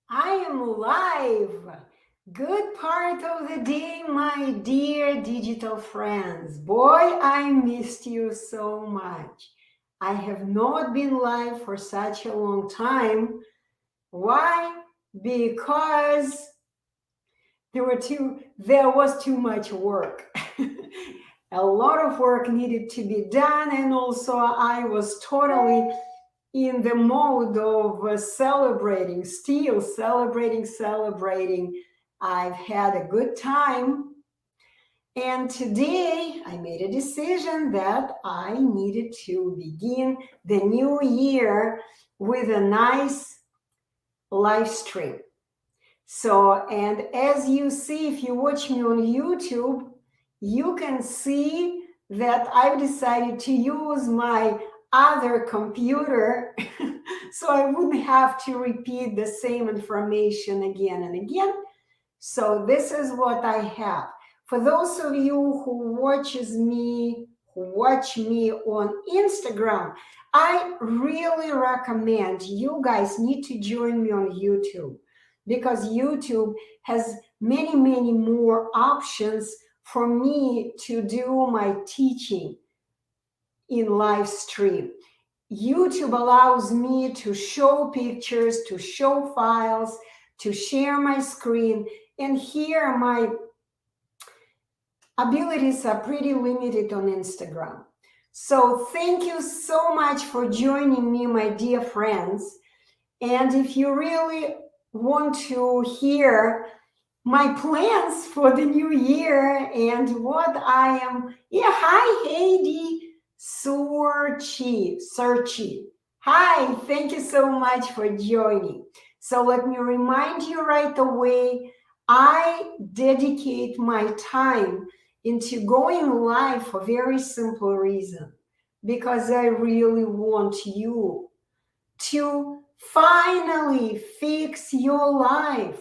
I am live. Good part of the day, my dear digital friends. Boy, I missed you so much. I have not been live for such a long time. Why? Because there was too much work. A lot of work needed to be done, and also I was totally in the mode of still celebrating. I've had a good time. And today I made a decision that I needed to begin the new year with a nice live stream. So, and as you see, if you watch me on YouTube, you can see that I've decided to use my other computer so I wouldn't have to repeat the same information again and again. So this is what I have. For those of you who watch me on Instagram, I really recommend you guys need to join me on YouTube because YouTube has many more options for me to do my teaching in live stream. YouTube allows me to show pictures, to show files, to share my screen, and here my abilities are pretty limited on Instagram. So thank you so much for joining me, my dear friends. And if you really want to hear my plans for the new year and what I am, hi Heidi Searchy. Hi, thank you so much for joining. So let me remind you right away, I dedicate my time into going live for a very simple reason, because I really want you to finally fix your life,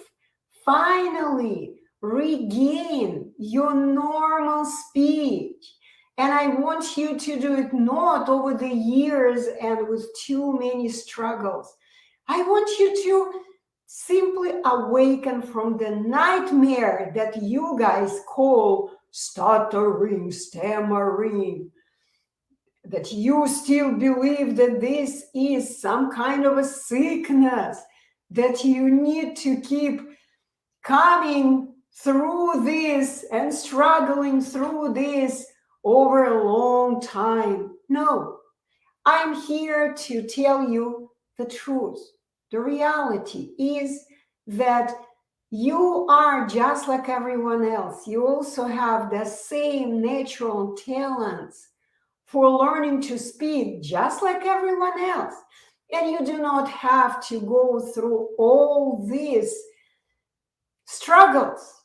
finally regain your normal speech. And I want you to do it not over the years and with too many struggles. I want you to simply awaken from the nightmare that you guys call stuttering, stammering, that you still believe that this is some kind of a sickness, that you need to keep coming through this and struggling through this over a long time. No, I'm here to tell you the truth. The reality is that you are just like everyone else. You also have the same natural talents for learning to speak just like everyone else. And you do not have to go through all these struggles.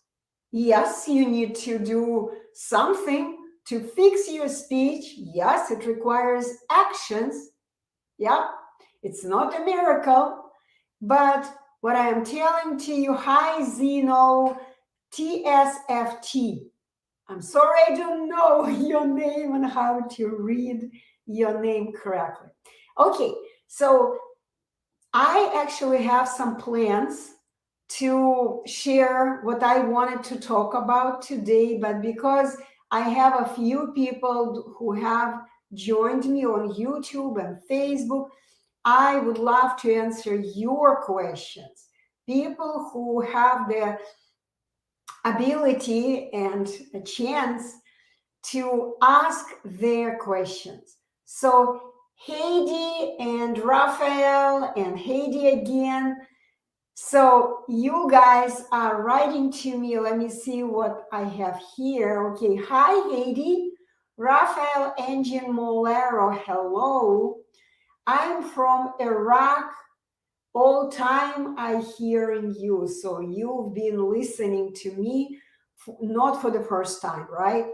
Yes, you need to do something to fix your speech. Yes, it requires actions. Yeah, it's not a miracle. But what I am telling to you, hi Zeno TSFT. I'm sorry I don't know your name and how to read your name correctly. Okay, so I actually have some plans to share what I wanted to talk about today, but because I have a few people who have joined me on YouTube and Facebook, I would love to answer your questions. People who have the ability and a chance to ask their questions. So Heidi and Raphael and Heidi again. So you guys are writing to me. Let me see what I have here. Okay. Hi, Heidi. Raphael Engine Molero. Hello. I'm from Iraq. All time I hearing you. So you've been listening to me, not for the first time, right?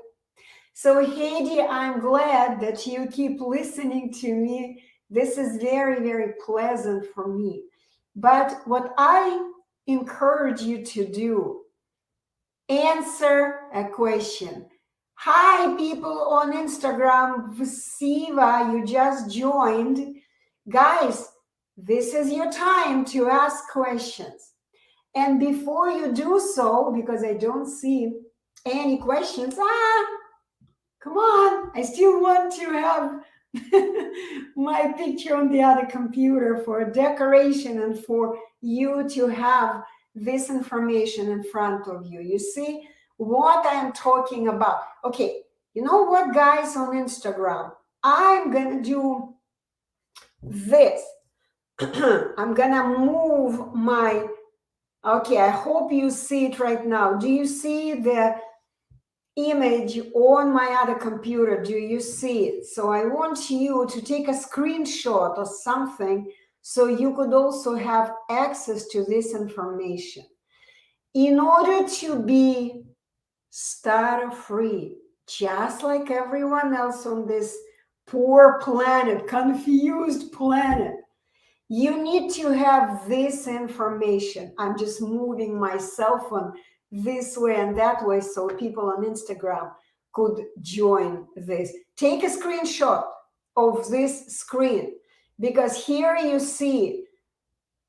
So Heidi, I'm glad that you keep listening to me. This is very pleasant for me. But what I encourage you to do, answer a question. Hi, people on Instagram. Siva, you just joined. Guys, this is your time to ask questions. And before you do so, because I don't see any questions, come on, I still want to have my picture on the other computer for decoration and for you to have this information in front of you. You see what I'm talking about? Okay, you know what, guys, on Instagram, I'm gonna do this. I'm gonna move my, okay, I hope you see it right now. Do you see the image on my other computer? Do you see it? So I want you to take a screenshot or something so you could also have access to this information. In order to be stutter-free, just like everyone else on this poor planet, confused planet, you need to have this information. I'm just moving my cell phone this way and that way so people on Instagram could join this. Take a screenshot of this screen, because here you see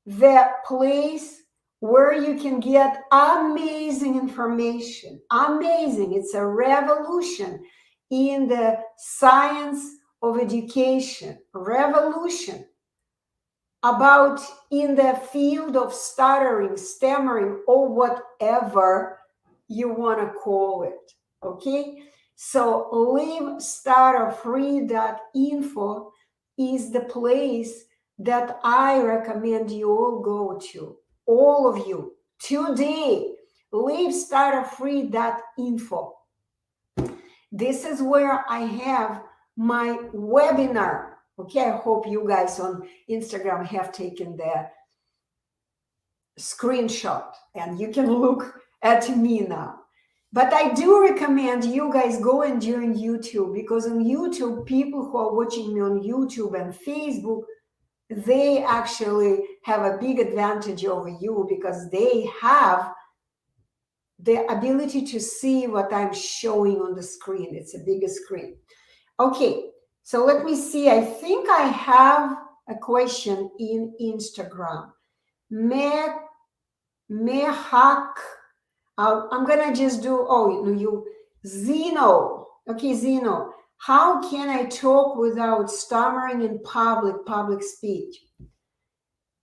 the place where you can get amazing information. Amazing. It's a revolution in the science of education. Revolution about in the field of stuttering, stammering, or whatever you want to call it. Okay, so livestutterfree.info is the place that I recommend you all go to, all of you, today. Livestutterfree.info. This is where I have my webinar. Okay, I hope you guys on Instagram have taken the screenshot and you can look at me now. But I do recommend you guys go and join YouTube, because on YouTube, people who are watching me on YouTube and Facebook, they actually have a big advantage over you, because they have the ability to see what I'm showing on the screen. It's a bigger screen. Okay, so let me see. I think I have a question in Instagram. Mehak. I'm gonna just do, Zeno. Okay, Zeno. How can I talk without stammering in public speech?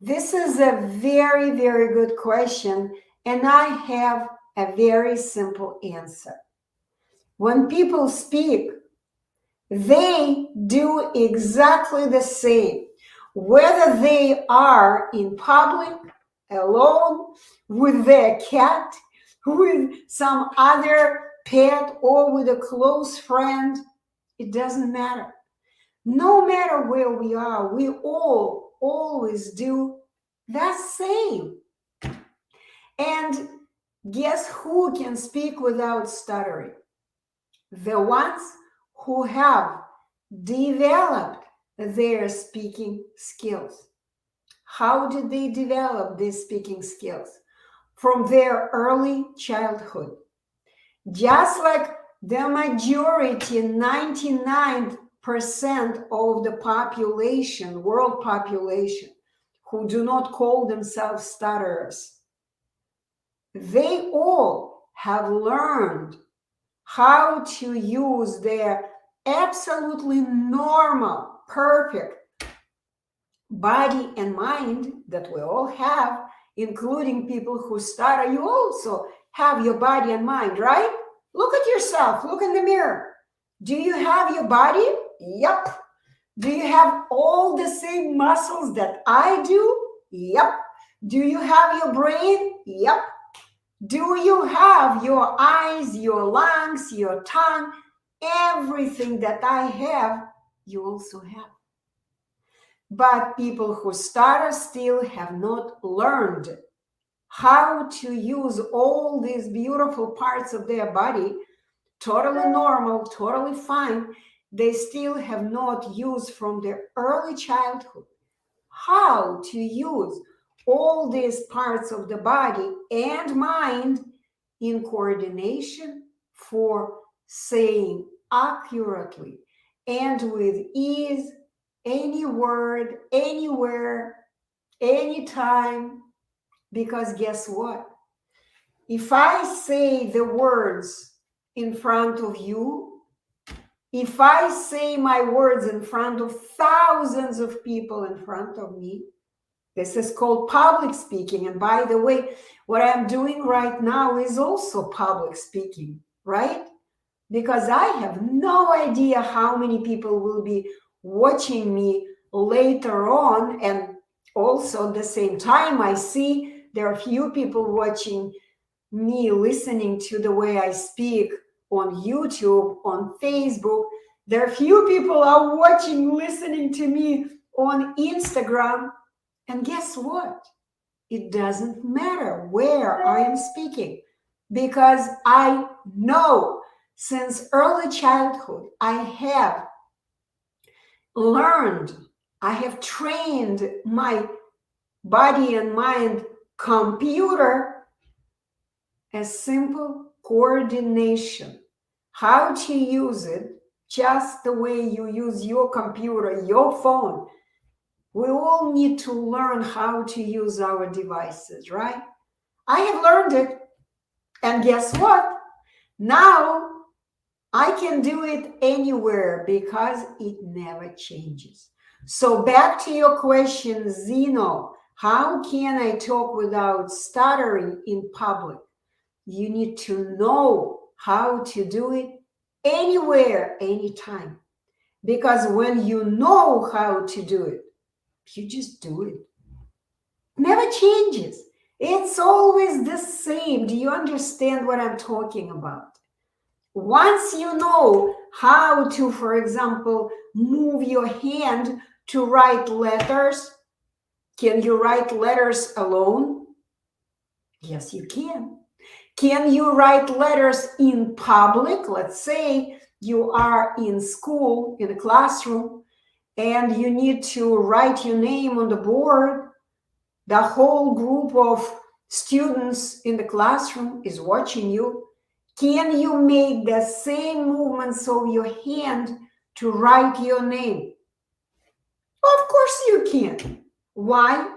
This is a very, very good question, and I have a very simple answer. When people speak, they do exactly the same, whether they are in public, alone, with their cat, with some other pet, or with a close friend. It doesn't matter. No matter where we are, we all always do the same. And guess who can speak without stuttering? The ones who have developed their speaking skills. How did they develop these speaking skills? From their early childhood. Just like the majority, 99% of the population, world population, who do not call themselves stutterers, they all have learned how to use their absolutely normal, perfect body and mind that we all have, including people who stutter. You also have your body and mind, right? Look at yourself. Look in the mirror. Do you have your body? Yep. Do you have all the same muscles that I do? Yep. Do you have your brain? Yep. Do you have your eyes, your lungs, your tongue? Everything that I have, you also have. But people who stutter still have not learned how to use all these beautiful parts of their body, totally normal, totally fine. They still have not used from their early childhood how to use all these parts of the body and mind in coordination for saying accurately and with ease any word, anywhere, anytime, Because guess what? If I say the words in front of you, if I say my words in front of thousands of people in front of me, this is called public speaking. And by the way, what I'm doing right now is also public speaking, right? Because I have no idea how many people will be watching me later on. And also at the same time, I see there are few people watching me, listening to the way I speak on YouTube, on Facebook. There are few people are watching, listening to me on Instagram. And guess what? It doesn't matter where I am speaking, because I know since early childhood, I have learned, I have trained my body and mind computer a simple coordination, how to use it just the way you use your computer, your phone. We all need to learn how to use our devices, right? I have learned it. And guess what? Now I can do it anywhere because it never changes. So back to your question, Zeno, how can I talk without stuttering in public? You need to know how to do it anywhere, anytime. Because when you know how to do it, you just do it. Never changes. It's always the same. Do you understand what I'm talking about? Once you know how to, for example, move your hand to write letters, can you write letters alone? Yes, you can. Can you write letters in public? Let's say you are in school, in a classroom, and you need to write your name on the board. The whole group of students in the classroom is watching you. Can you make the same movements of your hand to write your name? Of course you can. Why?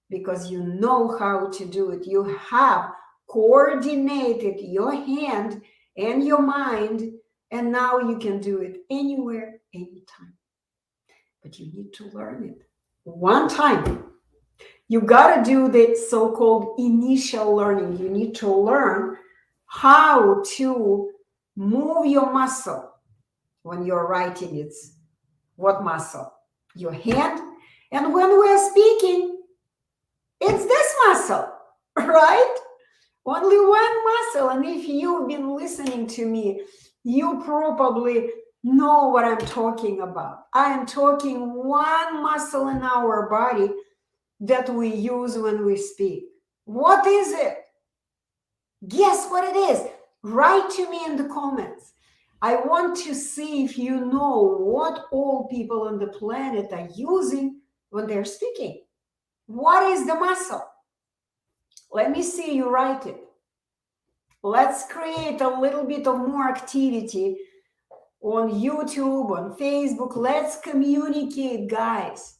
Because you know how to do it. You have coordinated your hand and your mind, and now you can do it anywhere, anytime. But you need to learn it one time. You got to do the so-called initial learning. You need to learn how to move your muscle when you're writing. It's what muscle? Your hand. And when we're speaking, it's this muscle, right? Only one muscle. And if you've been listening to me, you probably know what I'm talking about. I am talking one muscle in our body that we use when we speak. What is it? Guess what it is? Write to me in the comments. I want to see if you know what all people on the planet are using when they're speaking. What is the muscle? Let me see you write it. Let's create a little bit of more activity on YouTube, on Facebook. Let's communicate, guys.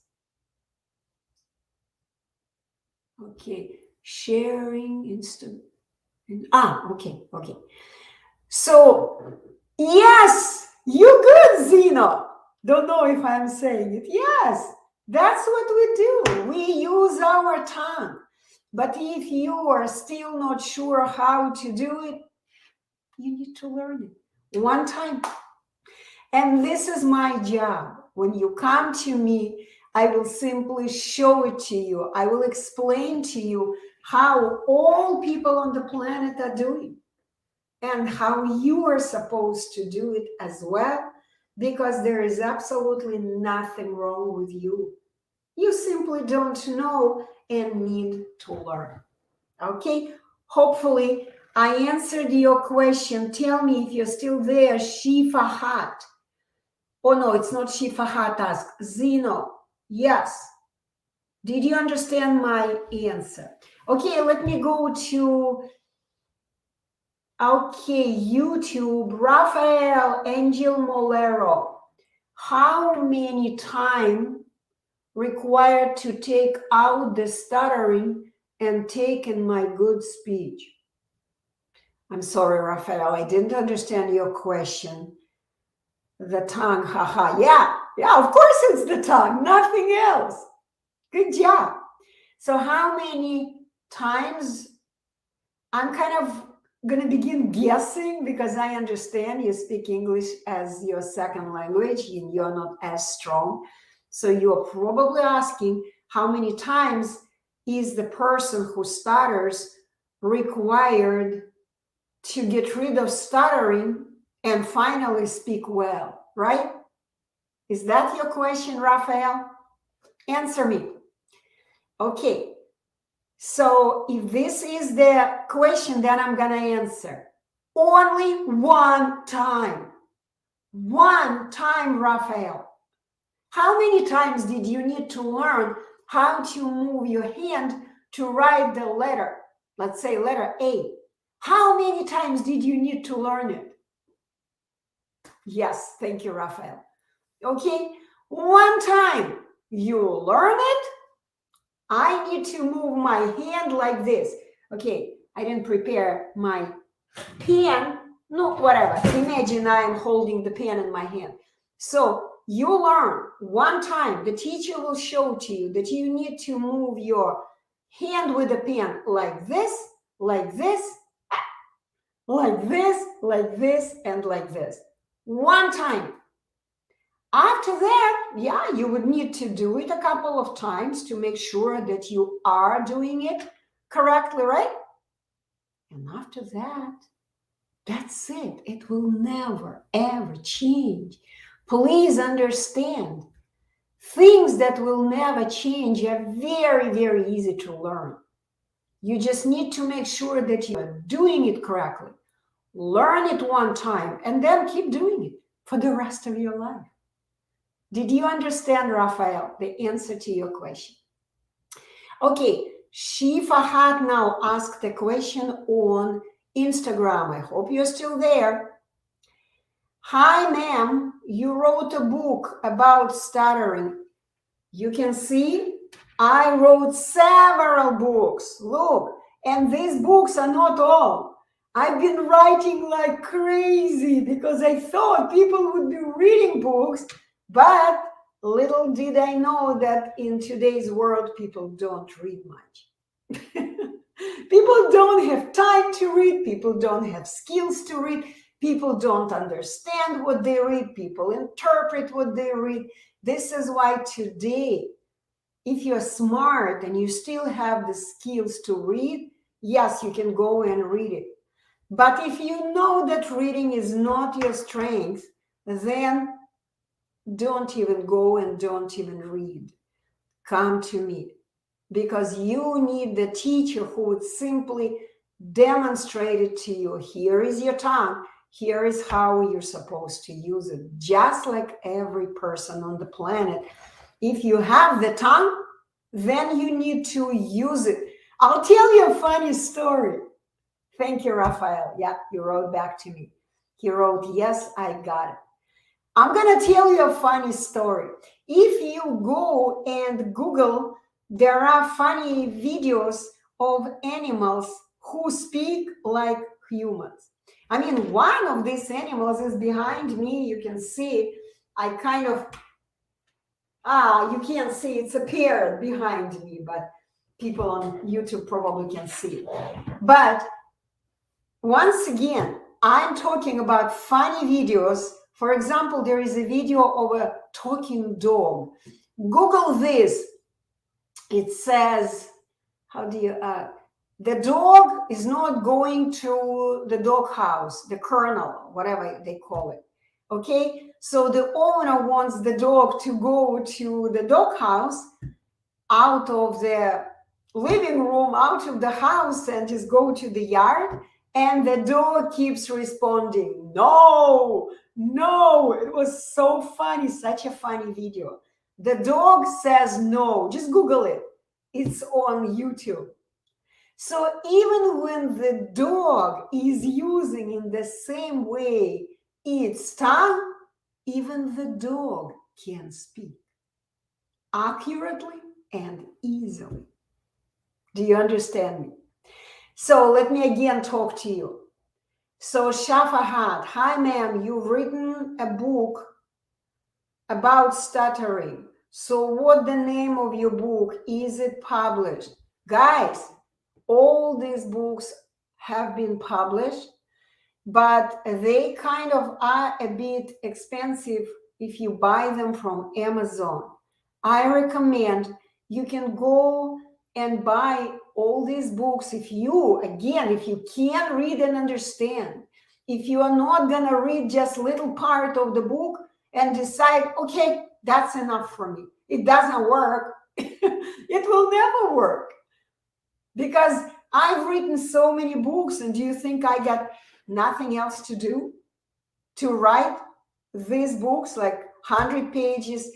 Okay, sharing instant. Okay. So, yes, you good, Zeno. Don't know if I'm saying it. Yes, that's what we do. We use our tongue. But if you are still not sure how to do it, you need to learn it one time. And this is my job. When you come to me, I will simply show it to you. I will explain to you how all people on the planet are doing and how you are supposed to do it as well, because there is absolutely nothing wrong with you. You simply don't know and need to learn. Okay? Hopefully, I answered your question. Tell me if you're still there, Shifa Hat. Oh, no, it's not Shifa Hat ask. Zeno. Yes. Did you understand my answer? Okay, let me go to, YouTube. Rafael Angel Molero. How many time required to take out the stuttering and taken my good speech. I'm sorry, Raphael, I didn't understand your question. The tongue, haha. Yeah, of course it's the tongue, nothing else. Good job. So how many times, I'm kind of going to begin guessing because I understand you speak English as your second language and you're not as strong. So you're probably asking how many times is the person who stutters required to get rid of stuttering and finally speak well, right? Is that your question, Raphael? Answer me. Okay. So if this is the question, then I'm going to answer. Only one time. One time, Raphael. How many times did you need to learn how to move your hand to write the letter? Let's say letter A. How many times did you need to learn it? Yes, thank you, Raphael. Okay, one time you learn it, I need to move my hand like this. Okay, I didn't prepare my pen. No, whatever. Imagine I'm holding the pen in my hand. So you learn one time, the teacher will show to you that you need to move your hand with the pen like this, like this, like this, like this, and like this. One time. After that, yeah, you would need to do it a couple of times to make sure that you are doing it correctly, right? And after that, that's it. It will never, ever change. Please understand, things that will never change are very, very easy to learn. You just need to make sure that you are doing it correctly. Learn it one time and then keep doing it for the rest of your life. Did you understand, Raphael, the answer to your question? Okay, Shifa had now asked a question on Instagram. I hope you're still there. Hi, ma'am. You wrote a book about stuttering. You can see I wrote several books. Look, and these books are not all. I've been writing like crazy because I thought people would be reading books, but little did I know that in today's world, people don't read much. People don't have time to read. People don't have skills to read. People don't understand what they read. People interpret what they read. This is why today, if you're smart and you still have the skills to read, yes, you can go and read it. But if you know that reading is not your strength, then don't even go and don't even read. Come to me, because you need the teacher who would simply demonstrate it to you. Here is your tongue. Here is how you're supposed to use it. Just like every person on the planet. If you have the tongue, then you need to use it. I'll tell you a funny story. Thank you, Raphael. Yeah, you wrote back to me. He wrote, yes, I got it. I'm going to tell you a funny story. If you go and Google, there are funny videos of animals who speak like humans. I mean, one of these animals is behind me. You can see, I kind of, you can't see, it's appeared behind me, but people on YouTube probably can see it. But once again, I'm talking about funny videos. For example, there is a video of a talking dog. Google this. It says, how do you, the dog is not going to the dog house, the kennel, whatever they call it. Okay, so the owner wants the dog to go to the dog house out of the living room, out of the house, and just go to the yard. And the dog keeps responding, no, no. It was so funny, such a funny video. The dog says no. Just Google it. It's on YouTube. So even when the dog is using in the same way its tongue, even the dog can speak accurately and easily. Do you understand me? So let me again talk to you. So Shafahat, hi ma'am, you've written a book about stuttering. So what the name of your book? Is it published? Guys, all these books have been published, but they kind of are a bit expensive if you buy them from Amazon. I recommend you can go and buy all these books if you can read and understand. If you are not going to read just little part of the book and decide, okay, that's enough for me, it doesn't work. It will never work, because I've written so many books, and do you think I got nothing else to do to write these books, like 100 pages,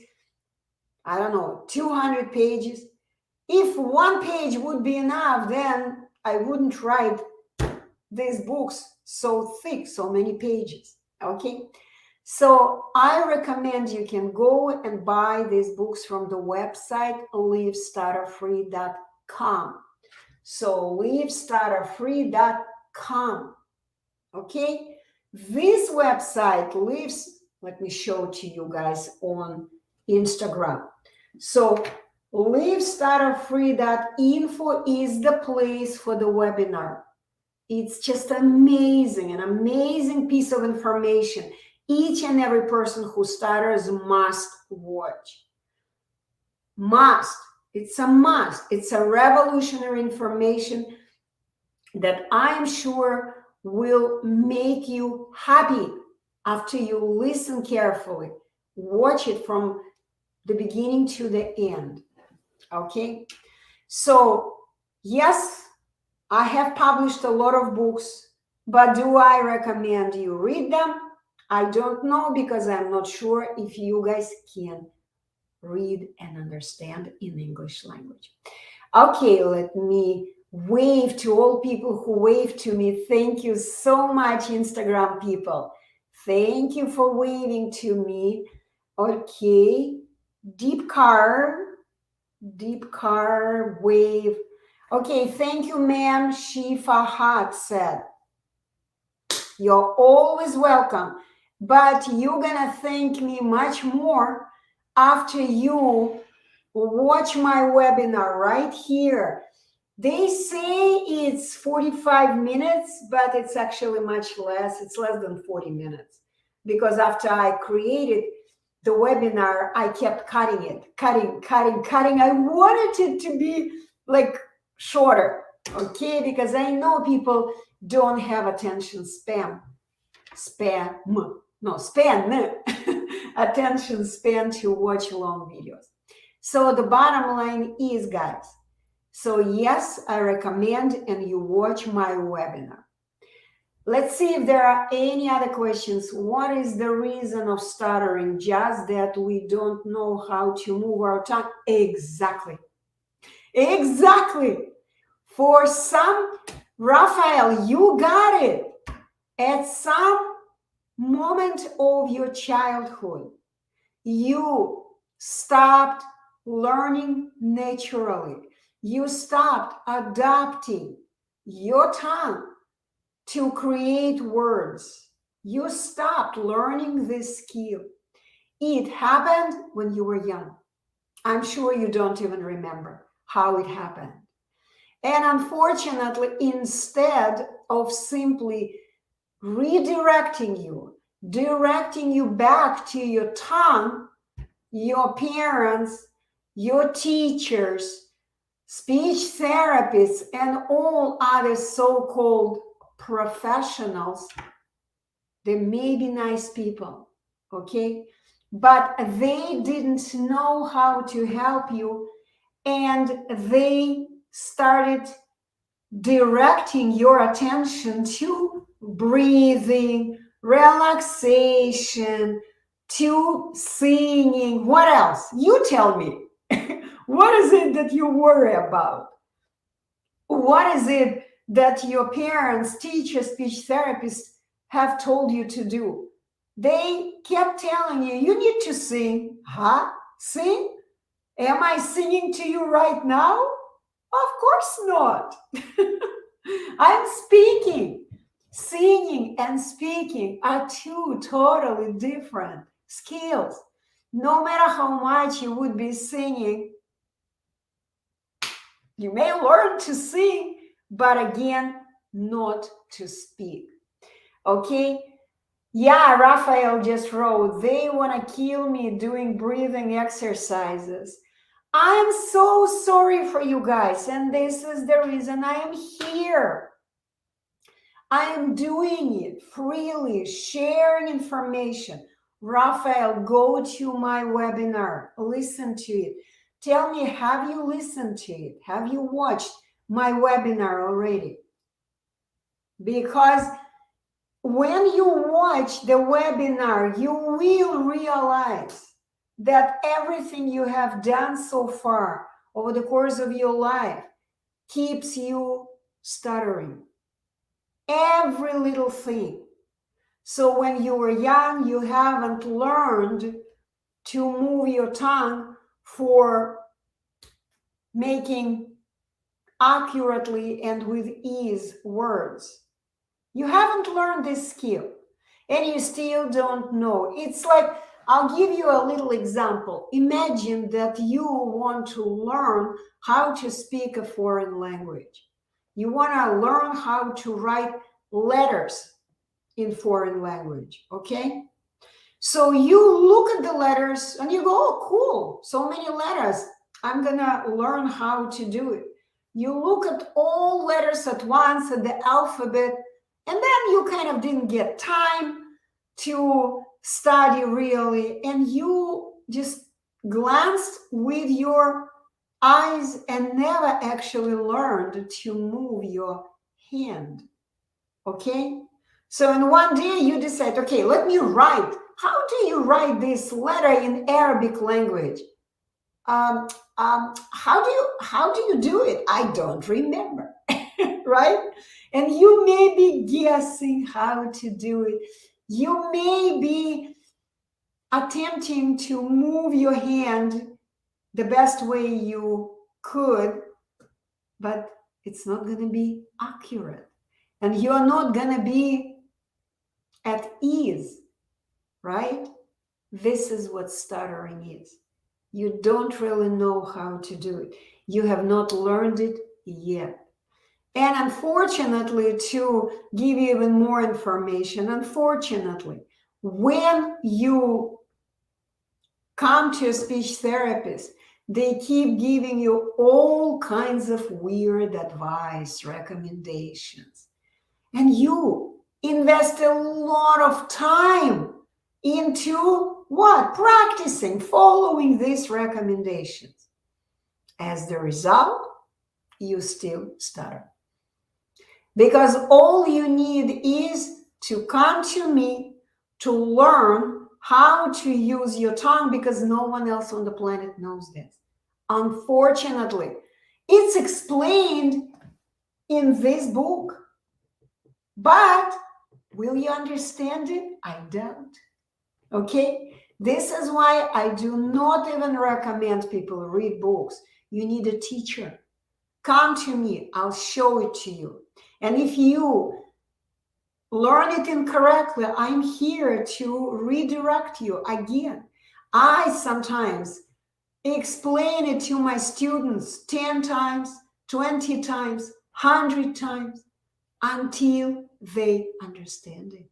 I don't know, 200 pages? If one page would be enough, then I wouldn't write these books so thick, so many pages, okay? So I recommend you can go and buy these books from the website livestutterfree.com. So livestutterfree.com, okay? This website lives, let me show to you guys on Instagram. So livestutterfree.info is the place for the webinar. It's just amazing, an amazing piece of information. Each and every person who stutters must watch. Must. It's a must. It's a revolutionary information that I am sure will make you happy after you listen carefully. Watch it from the beginning to the end. Okay? So, yes, I have published a lot of books, but do I recommend you read them? I don't know, because I'm not sure if you guys can read and understand in English language. Okay, let me wave to all people who wave to me. Thank you so much, Instagram people. Thank you for waving to me. Okay, deep car wave. Okay, thank you, ma'am. Shifahat said, you're always welcome, but you're gonna thank me much more after you watch my webinar right here. They say it's 45 minutes, but it's actually much less. It's less than 40 minutes, because after I created the webinar, I kept cutting it, cutting. I wanted it to be like shorter, okay? Because I know people don't have attention attention span to watch long videos. So the bottom line is, guys, so yes, I recommend and you watch my webinar. Let's see if there are any other questions. What is the reason of stuttering? Just that we don't know how to move our tongue. Exactly. For some, Raphael, you got it. At some moment of your childhood, you stopped learning naturally. You stopped adapting your tongue to create words. You stopped learning this skill. It happened when you were young. I'm sure you don't even remember how it happened. And unfortunately, instead of simply directing you back to your tongue, your parents, your teachers, speech therapists, and all other so-called professionals, they may be nice people, okay? But they didn't know how to help you, and they started directing your attention to breathing, relaxation, to singing. What else? You tell me. What is it that you worry about? What is it that your parents, teachers, speech therapists have told you to do? They kept telling you, you need to sing. Huh? Sing? Am I singing to you right now? Of course not. I'm speaking. Singing and speaking are two totally different skills. No matter how much you would be singing, you may learn to sing, but again, not to speak. Okay? Yeah, Raphael just wrote, they want to kill me doing breathing exercises. I'm so sorry for you guys, and this is the reason I am here. I am doing it freely, sharing information. Raphael, go to my webinar, listen to it. Tell me, have you listened to it? Have you watched my webinar already? Because when you watch the webinar, you will realize that everything you have done so far over the course of your life keeps you stuttering. Every little thing. So when you were young, you haven't learned to move your tongue for making accurately and with ease words. You haven't learned this skill and you still don't know. It's like, I'll give you a little example. Imagine that you want to learn how to speak a foreign language. You want to learn how to write letters in foreign language, okay? So you look at the letters and you go, oh, cool, so many letters. I'm going to learn how to do it. You look at all letters at once at the alphabet, and then you kind of didn't get time to study really, and you just glanced with your eyes and never actually learned to move your hand, okay? So in one day you decide, okay, let me write. How do you write this letter in Arabic language? How do you do it? I don't remember, right? And you may be guessing how to do it. You may be attempting to move your hand the best way you could, but it's not going to be accurate. And you're not going to be at ease, right? This is what stuttering is. You don't really know how to do it. You have not learned it yet. And unfortunately, to give you even more information, unfortunately, when you come to a speech therapist, they keep giving you all kinds of weird advice, recommendations. And you invest a lot of time into what? Practicing, following these recommendations. As the result, you still stutter. Because all you need is to come to me to learn how to use your tongue, because no one else on the planet knows this. Unfortunately, it's explained in this book. But will you understand it? I doubt. Okay? This is why I do not even recommend people read books. You need a teacher. Come to me. I'll show it to you. And if you learn it incorrectly, I'm here to redirect you again. I sometimes explain it to my students 10 times, 20 times, 100 times until they understand it.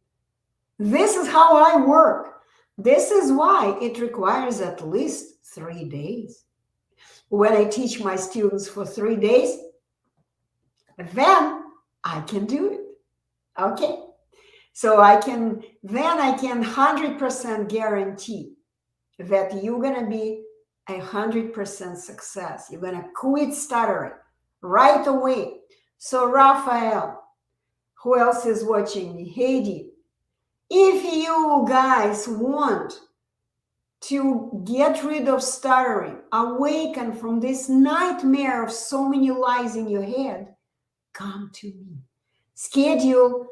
This is how I work. This is why it requires at least 3 days. When I teach my students for 3 days, then I can do it. Okay? So I can 100% guarantee that you're going to be 100% success. You're going to quit stuttering right away. So Raphael, who else is watching me? Heidi, if you guys want to get rid of stuttering, awaken from this nightmare of so many lies in your head, come to me. Schedule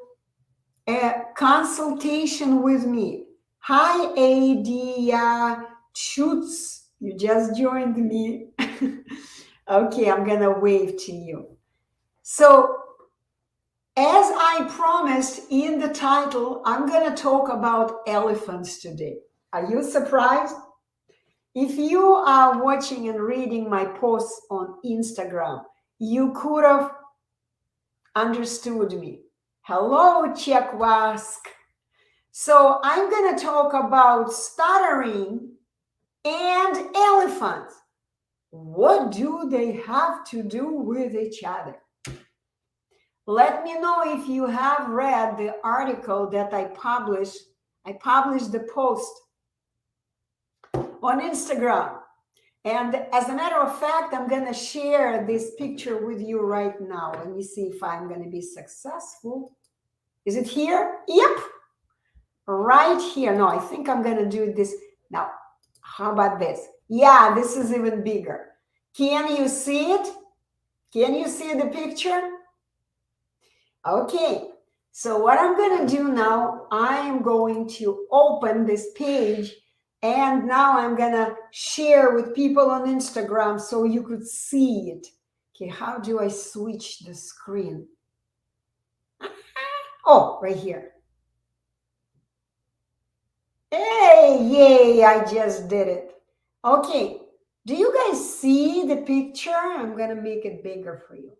a consultation with me. Hi, Adia Schutz. You just joined me. Okay, I'm gonna wave to you. So, as I promised in the title, I'm gonna talk about elephants today. Are you surprised? If you are watching and reading my posts on Instagram, you could have understood me. Hello, Czechwask. So I'm going to talk about stuttering and elephants. What do they have to do with each other? Let me know if you have read the article that I published. I published the post on Instagram. And as a matter of fact, I'm going to share this picture with you right now. Let me see if I'm going to be successful. Is it here? Yep. Right here. No, I think I'm going to do this. Now, how about this? Yeah, this is even bigger. Can you see it? Can you see the picture? Okay. So what I'm going to do now, I am going to open this page. And now I'm going to share with people on Instagram so you could see it. Okay, how do I switch the screen? Oh, right here. Hey, yay, I just did it. Okay, do you guys see the picture? I'm going to make it bigger for you.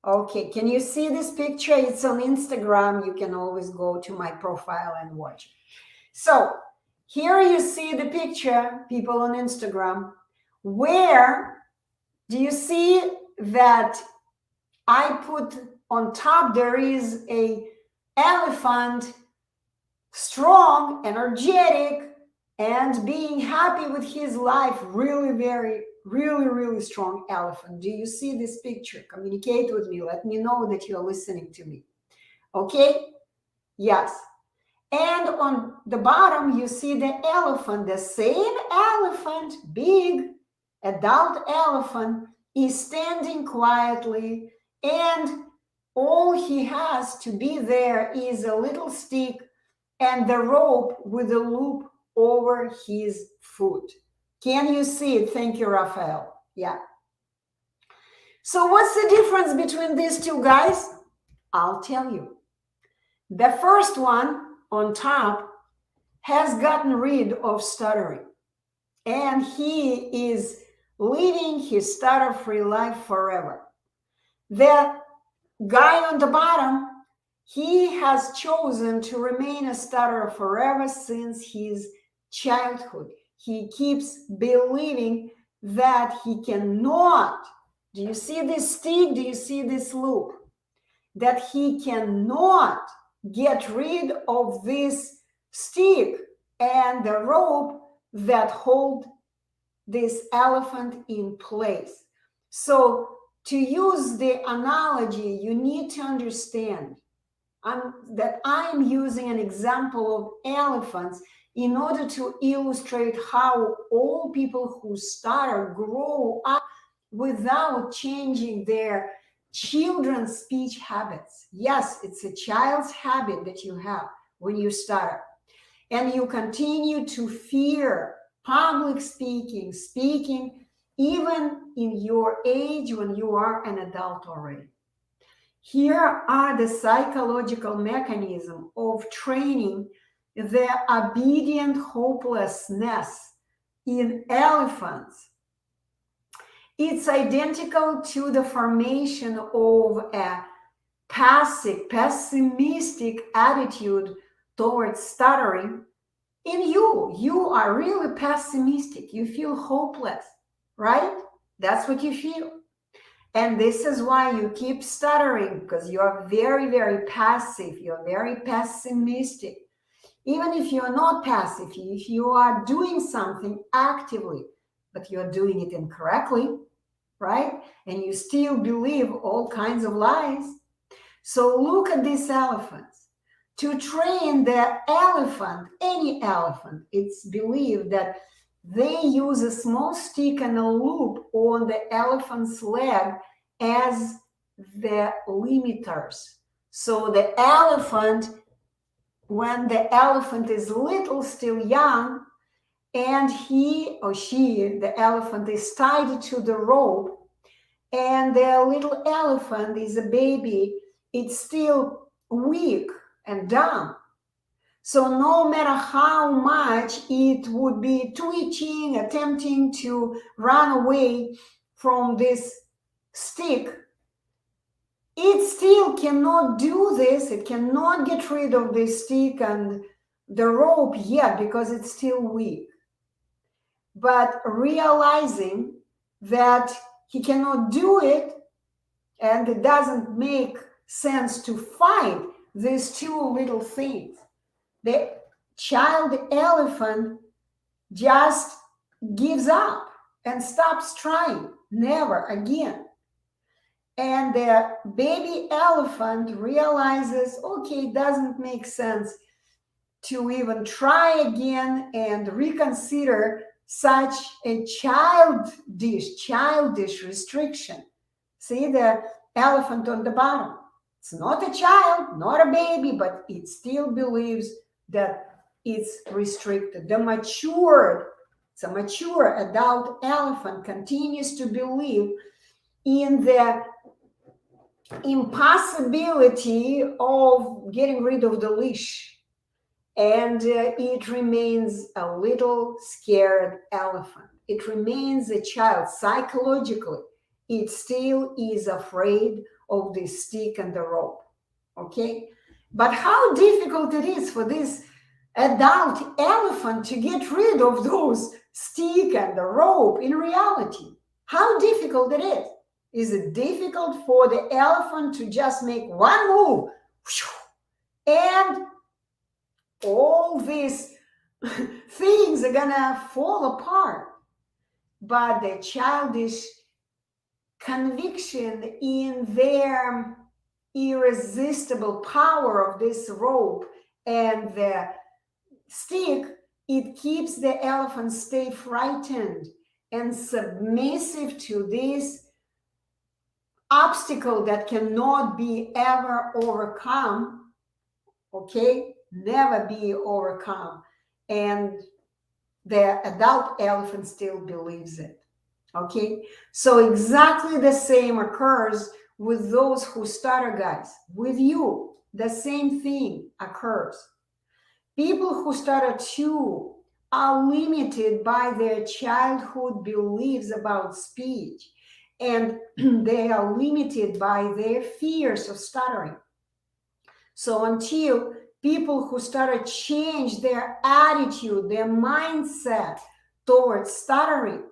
Okay, can you see this picture? It's on Instagram. You can always go to my profile and watch it. So, here you see the picture, people on Instagram, where do you see that I put on top, there is a elephant, strong, energetic, and being happy with his life, really strong elephant. Do you see this picture? Communicate with me. Let me know that you're listening to me. Okay? Yes. And on the bottom, you see the elephant, the same elephant, big adult elephant, is standing quietly, and all he has to be there is a little stick and the rope with a loop over his foot. Can you see it? Thank you, Raphael. Yeah. So what's the difference between these two guys? I'll tell you. The first one on top has gotten rid of stuttering, and he is living his stutter-free life forever. The guy on the bottom, he has chosen to remain a stutterer forever since his childhood. He keeps believing that he cannot. Do you see this stick? Do you see this loop? That he cannot get rid of this stick and the rope that hold this elephant in place. So to use the analogy, you need to understand that I'm using an example of elephants in order to illustrate how all people who stutter grow up without changing their children's speech habits. Yes, it's a child's habit that you have when you stutter. And you continue to fear public speaking, even in your age when you are an adult already. Here are the psychological mechanisms of training the obedient hopelessness in elephants. It's identical to the formation of a passive, pessimistic attitude towards stuttering in you. You are really pessimistic. You feel hopeless, right? That's what you feel. And this is why you keep stuttering, because you are very passive. You're very pessimistic. Even if you're not passive, if you are doing something actively, but you're doing it incorrectly, right? And you still believe all kinds of lies. So look at these elephants. To train the elephant, any elephant, it's believed that they use a small stick and a loop on the elephant's leg as the limiters. So the elephant, when the elephant is little, still young, and he or she, the elephant, is tied to the rope, and the little elephant is a baby, it's still weak and dumb. So no matter how much it would be twitching, attempting to run away from this stick, it still cannot do this. It cannot get rid of the stick and the rope yet because it's still weak. But realizing that he cannot do it and it doesn't make sense to fight these two little things, the child elephant just gives up and stops trying, never again. And the baby elephant realizes, okay, it doesn't make sense to even try again and reconsider such a childish restriction. See the elephant on the bottom. It's not a child, not a baby, but it still believes that it's restricted. It's a mature adult elephant continues to believe in the impossibility of getting rid of the leash. And it remains a little scared elephant. It remains a child psychologically. It still is afraid of the stick and the rope. Okay? But how difficult it is for this adult elephant to get rid of those stick and the rope in reality. How difficult it is. Is it difficult for the elephant to just make one move and all these things are gonna fall apart? But the childish conviction in their irresistible power of this rope and the stick, it keeps the elephant stay frightened and submissive to this obstacle that cannot be ever overcome, okay, never be overcome. And the adult elephant still believes it, okay? So exactly the same occurs with those who stutter, guys. With you, the same thing occurs. People who stutter too are limited by their childhood beliefs about speech, and they are limited by their fears of stuttering. So until people who stutter change their attitude, their mindset towards stuttering,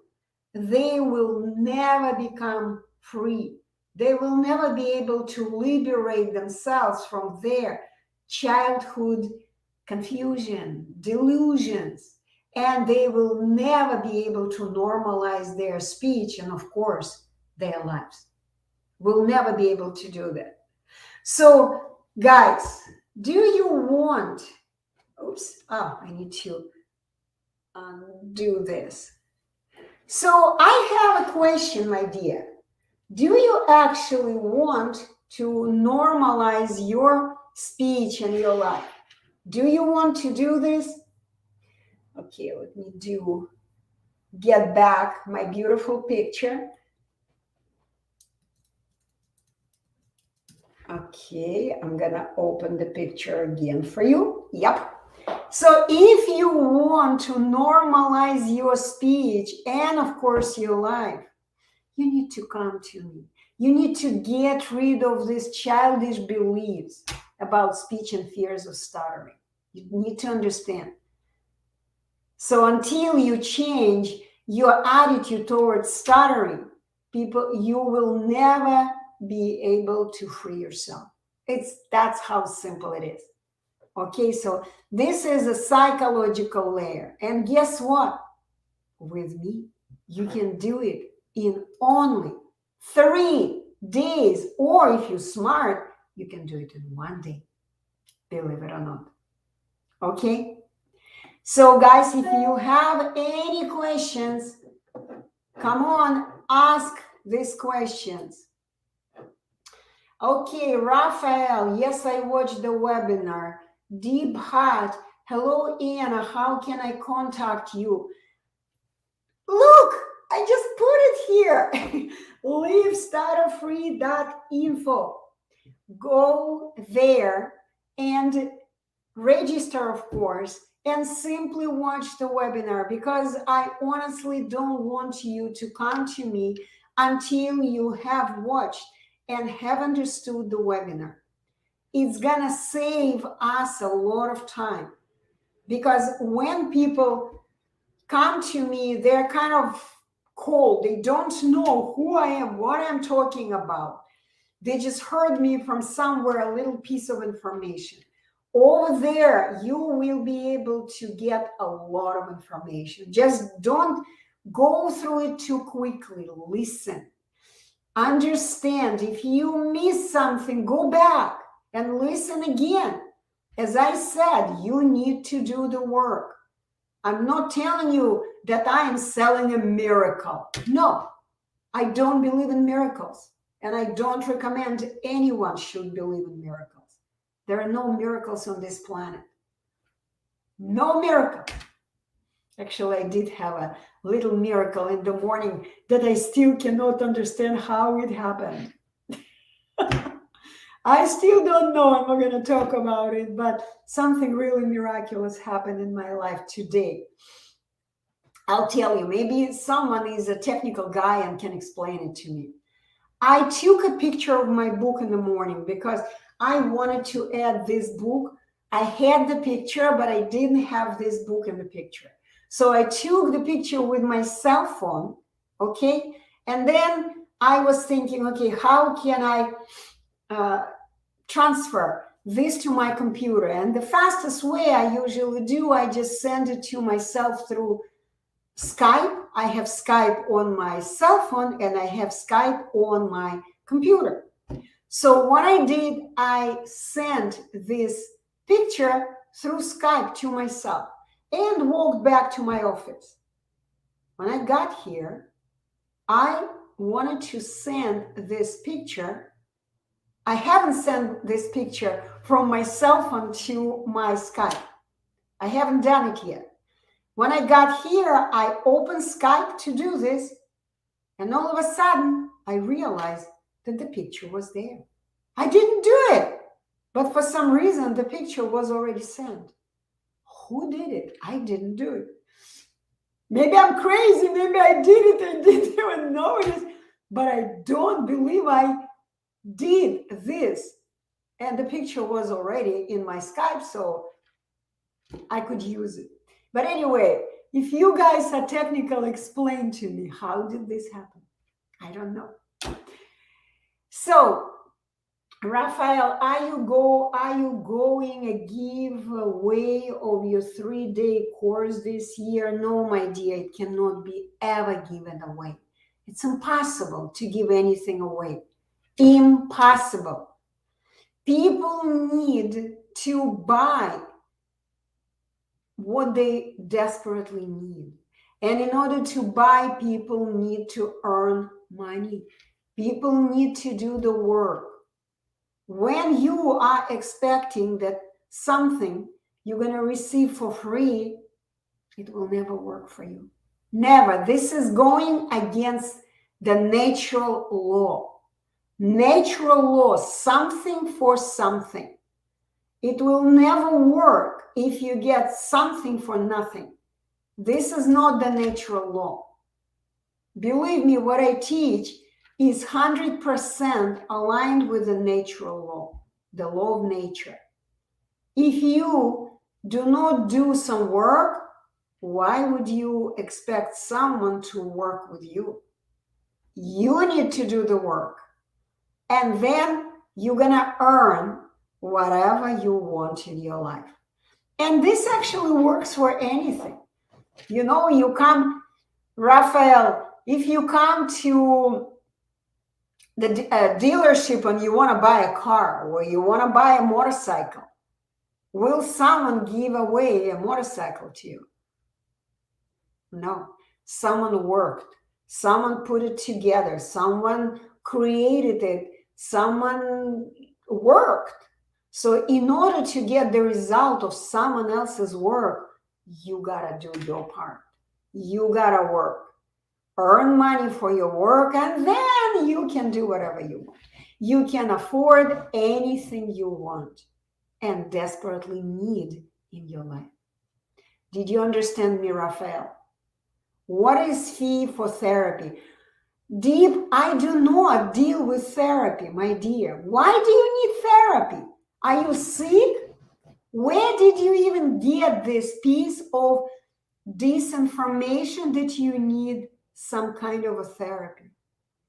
they will never become free. They will never be able to liberate themselves from their childhood confusion, delusions, and they will never be able to normalize their speech and, of course, their lives. Will never be able to do that. So, guys, do you want, I need to undo this. So I have a question, my dear. Do you actually want to normalize your speech and your life? Do you want to do this? Okay, let me get back my beautiful picture. Okay, I'm gonna open the picture again for you. Yep. So if you want to normalize your speech and, of course, your life, you need to come to me. You need to get rid of these childish beliefs about speech and fears of stuttering. You need to understand. So until you change your attitude towards stuttering, you will never be able to free yourself. That's how simple it is. Okay, so this is a psychological layer. And guess what? With me, you can do it in only 3 days. Or if you're smart, you can do it in 1 day. Believe it or not. Okay? So guys, if you have any questions, come on, ask these questions. Okay, Raphael, yes, I watched the webinar. Deep Heart, hello, Anna, how can I contact you? Look, I just put it here. Leave stutterfree.info. Go there and register, of course, and simply watch the webinar, because I honestly don't want you to come to me until you have watched and have understood the webinar. It's gonna save us a lot of time, because when people come to me, they're kind of cold. They don't know who I am, what I'm talking about. They just heard me from somewhere, a little piece of information. Over there, you will be able to get a lot of information. Just don't go through it too quickly. Listen, understand. If you miss something, go back and listen again. As I said, you need to do the work. I'm not telling you that I am selling a miracle. No, I don't believe in miracles. And I don't recommend anyone should believe in miracles. There are no miracles on this planet. No miracle. Actually, I did have a little miracle in the morning that I still cannot understand how it happened. I still don't know. I'm not going to talk about it, but something really miraculous happened in my life today. I'll tell you, maybe someone is a technical guy and can explain it to me. I took a picture of my book in the morning because I wanted to add this book. I had the picture, but I didn't have this book in the picture. So I took the picture with my cell phone, okay? And then I was thinking, okay, how can I transfer this to my computer? And the fastest way I usually do, I just send it to myself through Skype. I have Skype on my cell phone and I have Skype on my computer. So what I did, I sent this picture through Skype to myself and walked back to my office. When I got here, I wanted to send this picture. I haven't sent this picture from my cell phone to my Skype. I haven't done it yet. When I got here, I opened Skype to do this, and all of a sudden, I realized that the picture was there. I didn't do it, but for some reason, the picture was already sent. Who did it? I didn't do it. Maybe I'm crazy. Maybe I did it. I didn't even notice, but I don't believe I did this. And the picture was already in my Skype, so I could use it. But anyway, if you guys are technical, explain to me, how did this happen? I don't know. So, Raphael, are you going to give away of your 3-day course this year? No, my dear, it cannot be ever given away. It's impossible to give anything away. Impossible. People need to buy what they desperately need. And in order to buy, people need to earn money. People need to do the work. When you are expecting that something you're going to receive for free, it will never work for you. Never. This is going against the natural law. Natural law, something for something. It will never work if you get something for nothing. This is not the natural law. Believe me, what I teach is 100% aligned with the natural law, the law of nature. If you do not do some work, why would you expect someone to work with you? You need to do the work. And then you're going to earn whatever you want in your life. And this actually works for anything. You know, you come, Raphael, if you come to the dealership and you want to buy a car or you want to buy a motorcycle, will someone give away a motorcycle to you? No. Someone worked. Someone put it together. Someone created it. Someone worked. So in order to get the result of someone else's work, you got to do your part. You got to work. earn money for your work, and then you can do whatever you want. You can afford anything you want and desperately need in your life. Did you understand me, Raphael? What is fee for therapy? Deep, I do not deal with therapy, my dear. Why do you need therapy? Are you sick? Where did you even get this piece of disinformation that you need some kind of a therapy?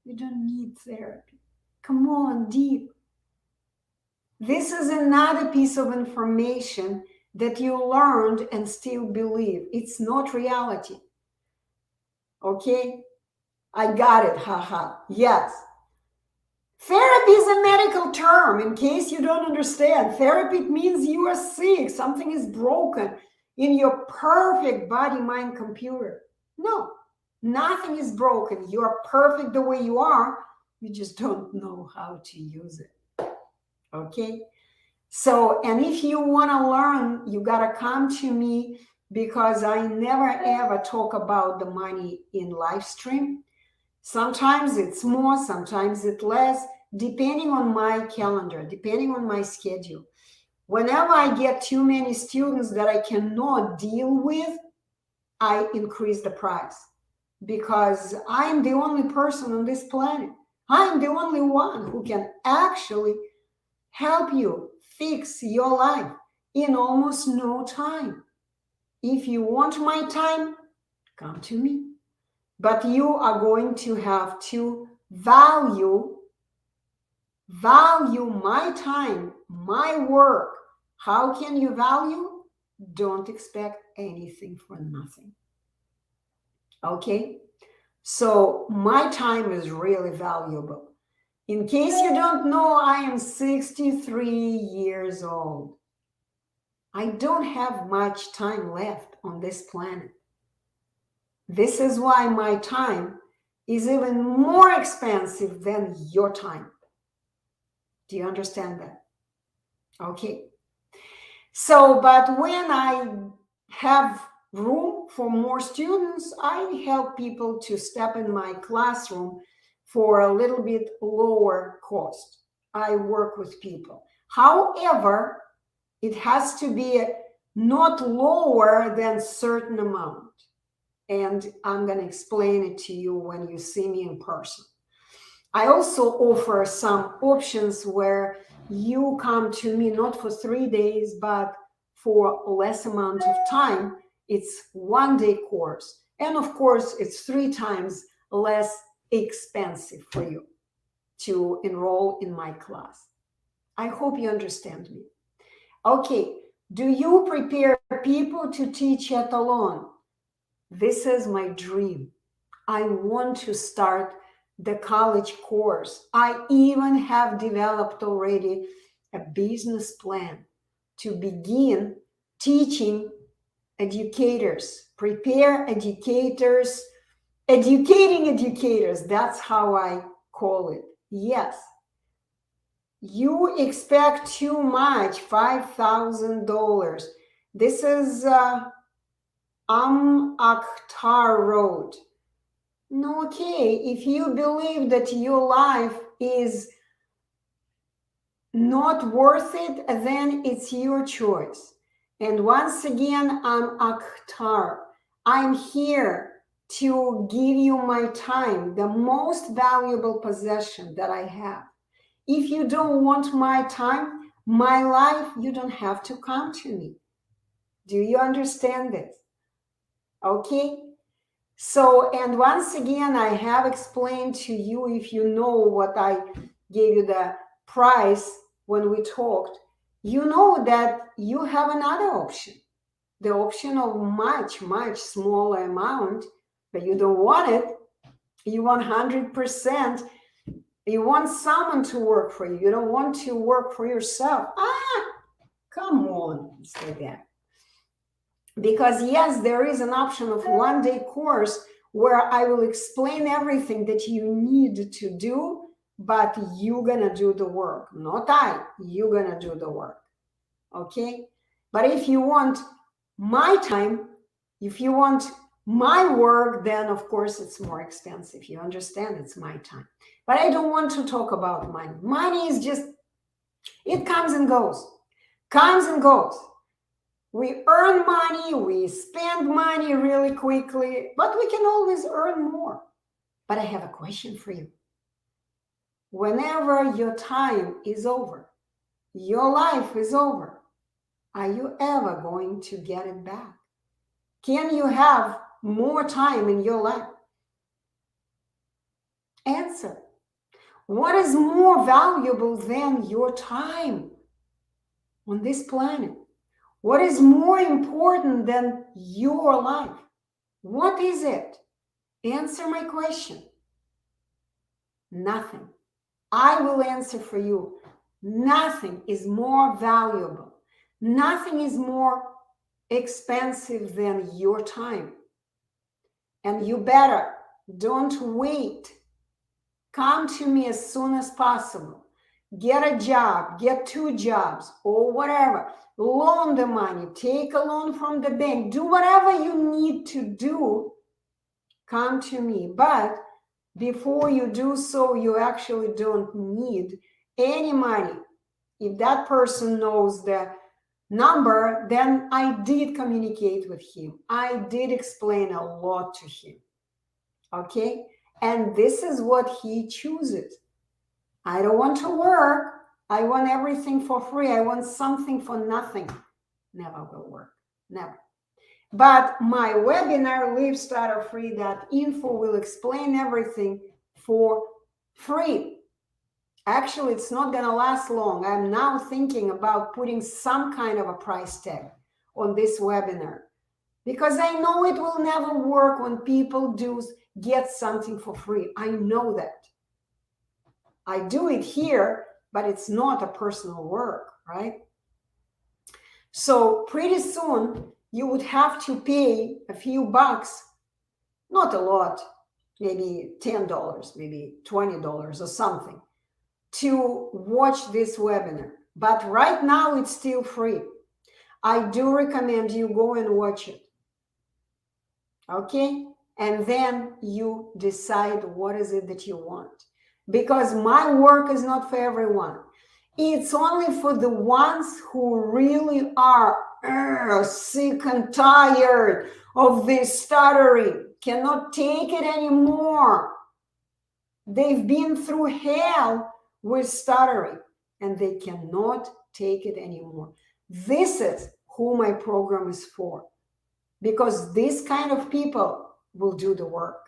You don't need therapy. Come on, Deep. This is another piece of information that you learned and still believe. It's not reality. Okay? I got it, haha. Yes. Therapy is a medical term, in case you don't understand. Therapy means you are sick, something is broken in your perfect body, mind, computer. No, nothing is broken. You are perfect the way you are. You just don't know how to use it. Okay? So, and if you want to learn, you got to come to me, because I never ever talk about the money in live stream. Sometimes it's more, sometimes it's less, depending on my calendar, depending on my schedule. Whenever I get too many students that I cannot deal with, I increase the price, because I am the only person on this planet. I am the only one who can actually help you fix your life in almost no time. If you want my time, come to me. But you are going to have to value my time, my work. How can you value? Don't expect anything for nothing. Okay? So my time is really valuable. In case you don't know, I am 63 years old. I don't have much time left on this planet. This is why my time is even more expensive than your time. Do you understand that? Okay. So, but when I have room for more students, I help people to step in my classroom for a little bit lower cost. I work with people. However, it has to be not lower than certain amount. And I'm going to explain it to you when you see me in person. I also offer some options where you come to me not for 3 days, but for less amount of time. It's 1-day course. And of course, it's 3 times less expensive for you to enroll in my class. I hope you understand me. Okay, do you prepare people to teach it alone? This is my dream. I want to start the college course. I even have developed already a business plan to begin teaching educators, prepare educators, educating educators. That's how I call it. Yes. You expect too much, $5,000. This is Akhtar Road. No, okay, if you believe that your life is not worth it, then it's your choice. And once again, I'm Akhtar. I'm here to give you my time, the most valuable possession that I have. If you don't want my time, my life, you don't have to come to me. Do you understand this? Okay? So, and once again, I have explained to you, if you know what I gave you the price when we talked, you know that you have another option. The option of much, much smaller amount, but you don't want it. You want 100%. You want someone to work for you. You don't want to work for yourself. Come on, say that. Because yes, there is an option of 1-day course where I will explain everything that you need to do, but you're gonna do the work, not I. You're gonna do the work, okay? But if you want my time, if you want my work, then of course it's more expensive. You understand? It's my time. But I don't want to talk about money. Money is just, it comes and goes. Comes and goes. We earn money, we spend money really quickly, but we can always earn more. But I have a question for you. Whenever your time is over, your life is over, are you ever going to get it back? Can you have more time in your life? Answer. What is more valuable than your time on this planet? What is more important than your life? What is it? Answer my question. Nothing. I will answer for you. Nothing is more valuable. Nothing is more expensive than your time. And you better don't wait. Come to me as soon as possible. Get a job, get 2 jobs, or whatever. Loan the money, take a loan from the bank, do whatever you need to do. Come to me. But before you do so, you actually don't need any money. If that person knows the number, then I did communicate with him. I did explain a lot to him. Okay? And this is what he chooses. I don't want to work. I want everything for free. I want something for nothing. Never will work. Never. But my webinar, Live Stutter-Free.info, will explain everything for free. Actually, it's not going to last long. I'm now thinking about putting some kind of a price tag on this webinar, because I know it will never work when people do get something for free. I know that. I do it here, but it's not a personal work, right? So pretty soon you would have to pay a few bucks, not a lot, maybe $10, maybe $20 or something, to watch this webinar. But right now it's still free. I do recommend you go and watch it. Okay? And then you decide what is it that you want. Because my work is not for everyone. It's only for the ones who really are sick and tired of this stuttering, cannot take it anymore. They've been through hell with stuttering and they cannot take it anymore. This is who my program is for, because this kind of people will do the work.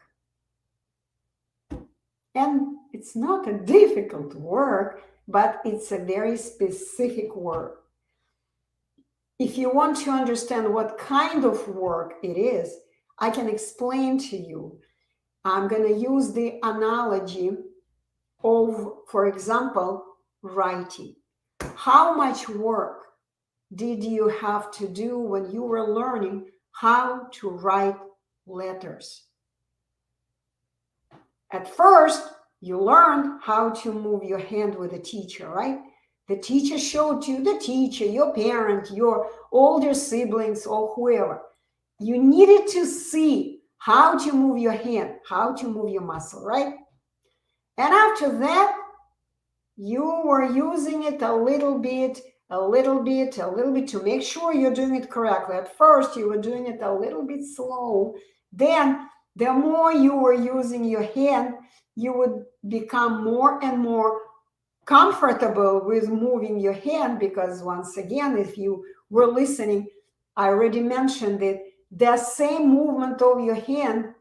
And it's not a difficult work, but it's a very specific work. If you want to understand what kind of work it is, I can explain to you. I'm going to use the analogy of, for example, writing. How much work did you have to do when you were learning how to write letters? At first, you learned how to move your hand with the teacher, right? The teacher showed you, the teacher, your parent, your older siblings, or whoever. You needed to see how to move your hand, how to move your muscle, right? And after that, you were using it a little bit to make sure you're doing it correctly. At first, you were doing it a little bit slow. Then, the more you were using your hand, you would become more and more comfortable with moving your hand, because once again, if you were listening, I already mentioned that the same movement of your hand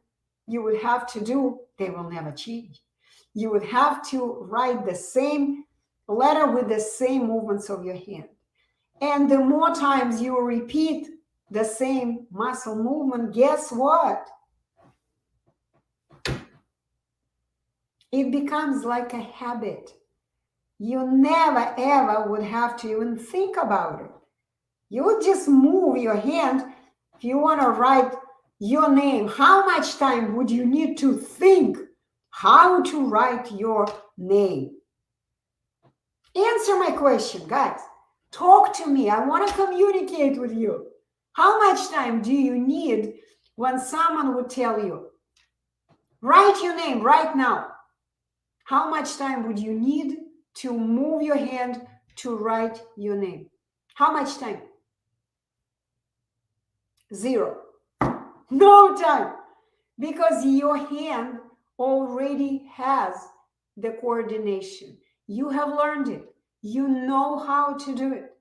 you would have to do, they will never change. You would have to write the same letter with the same movements of your hand. And the more times you repeat the same muscle movement, guess what? It becomes like a habit. You never ever would have to even think about it. You would just move your hand. If you want to write your name, how much time would you need to think how to write your name? Answer my question, guys. Talk to me. I want to communicate with you. How much time do you need when someone would tell you, write your name right now, how much time would you need to move your hand to write your name? How much time? 0. No time. Because your hand already has the coordination. You have learned it. You know how to do it.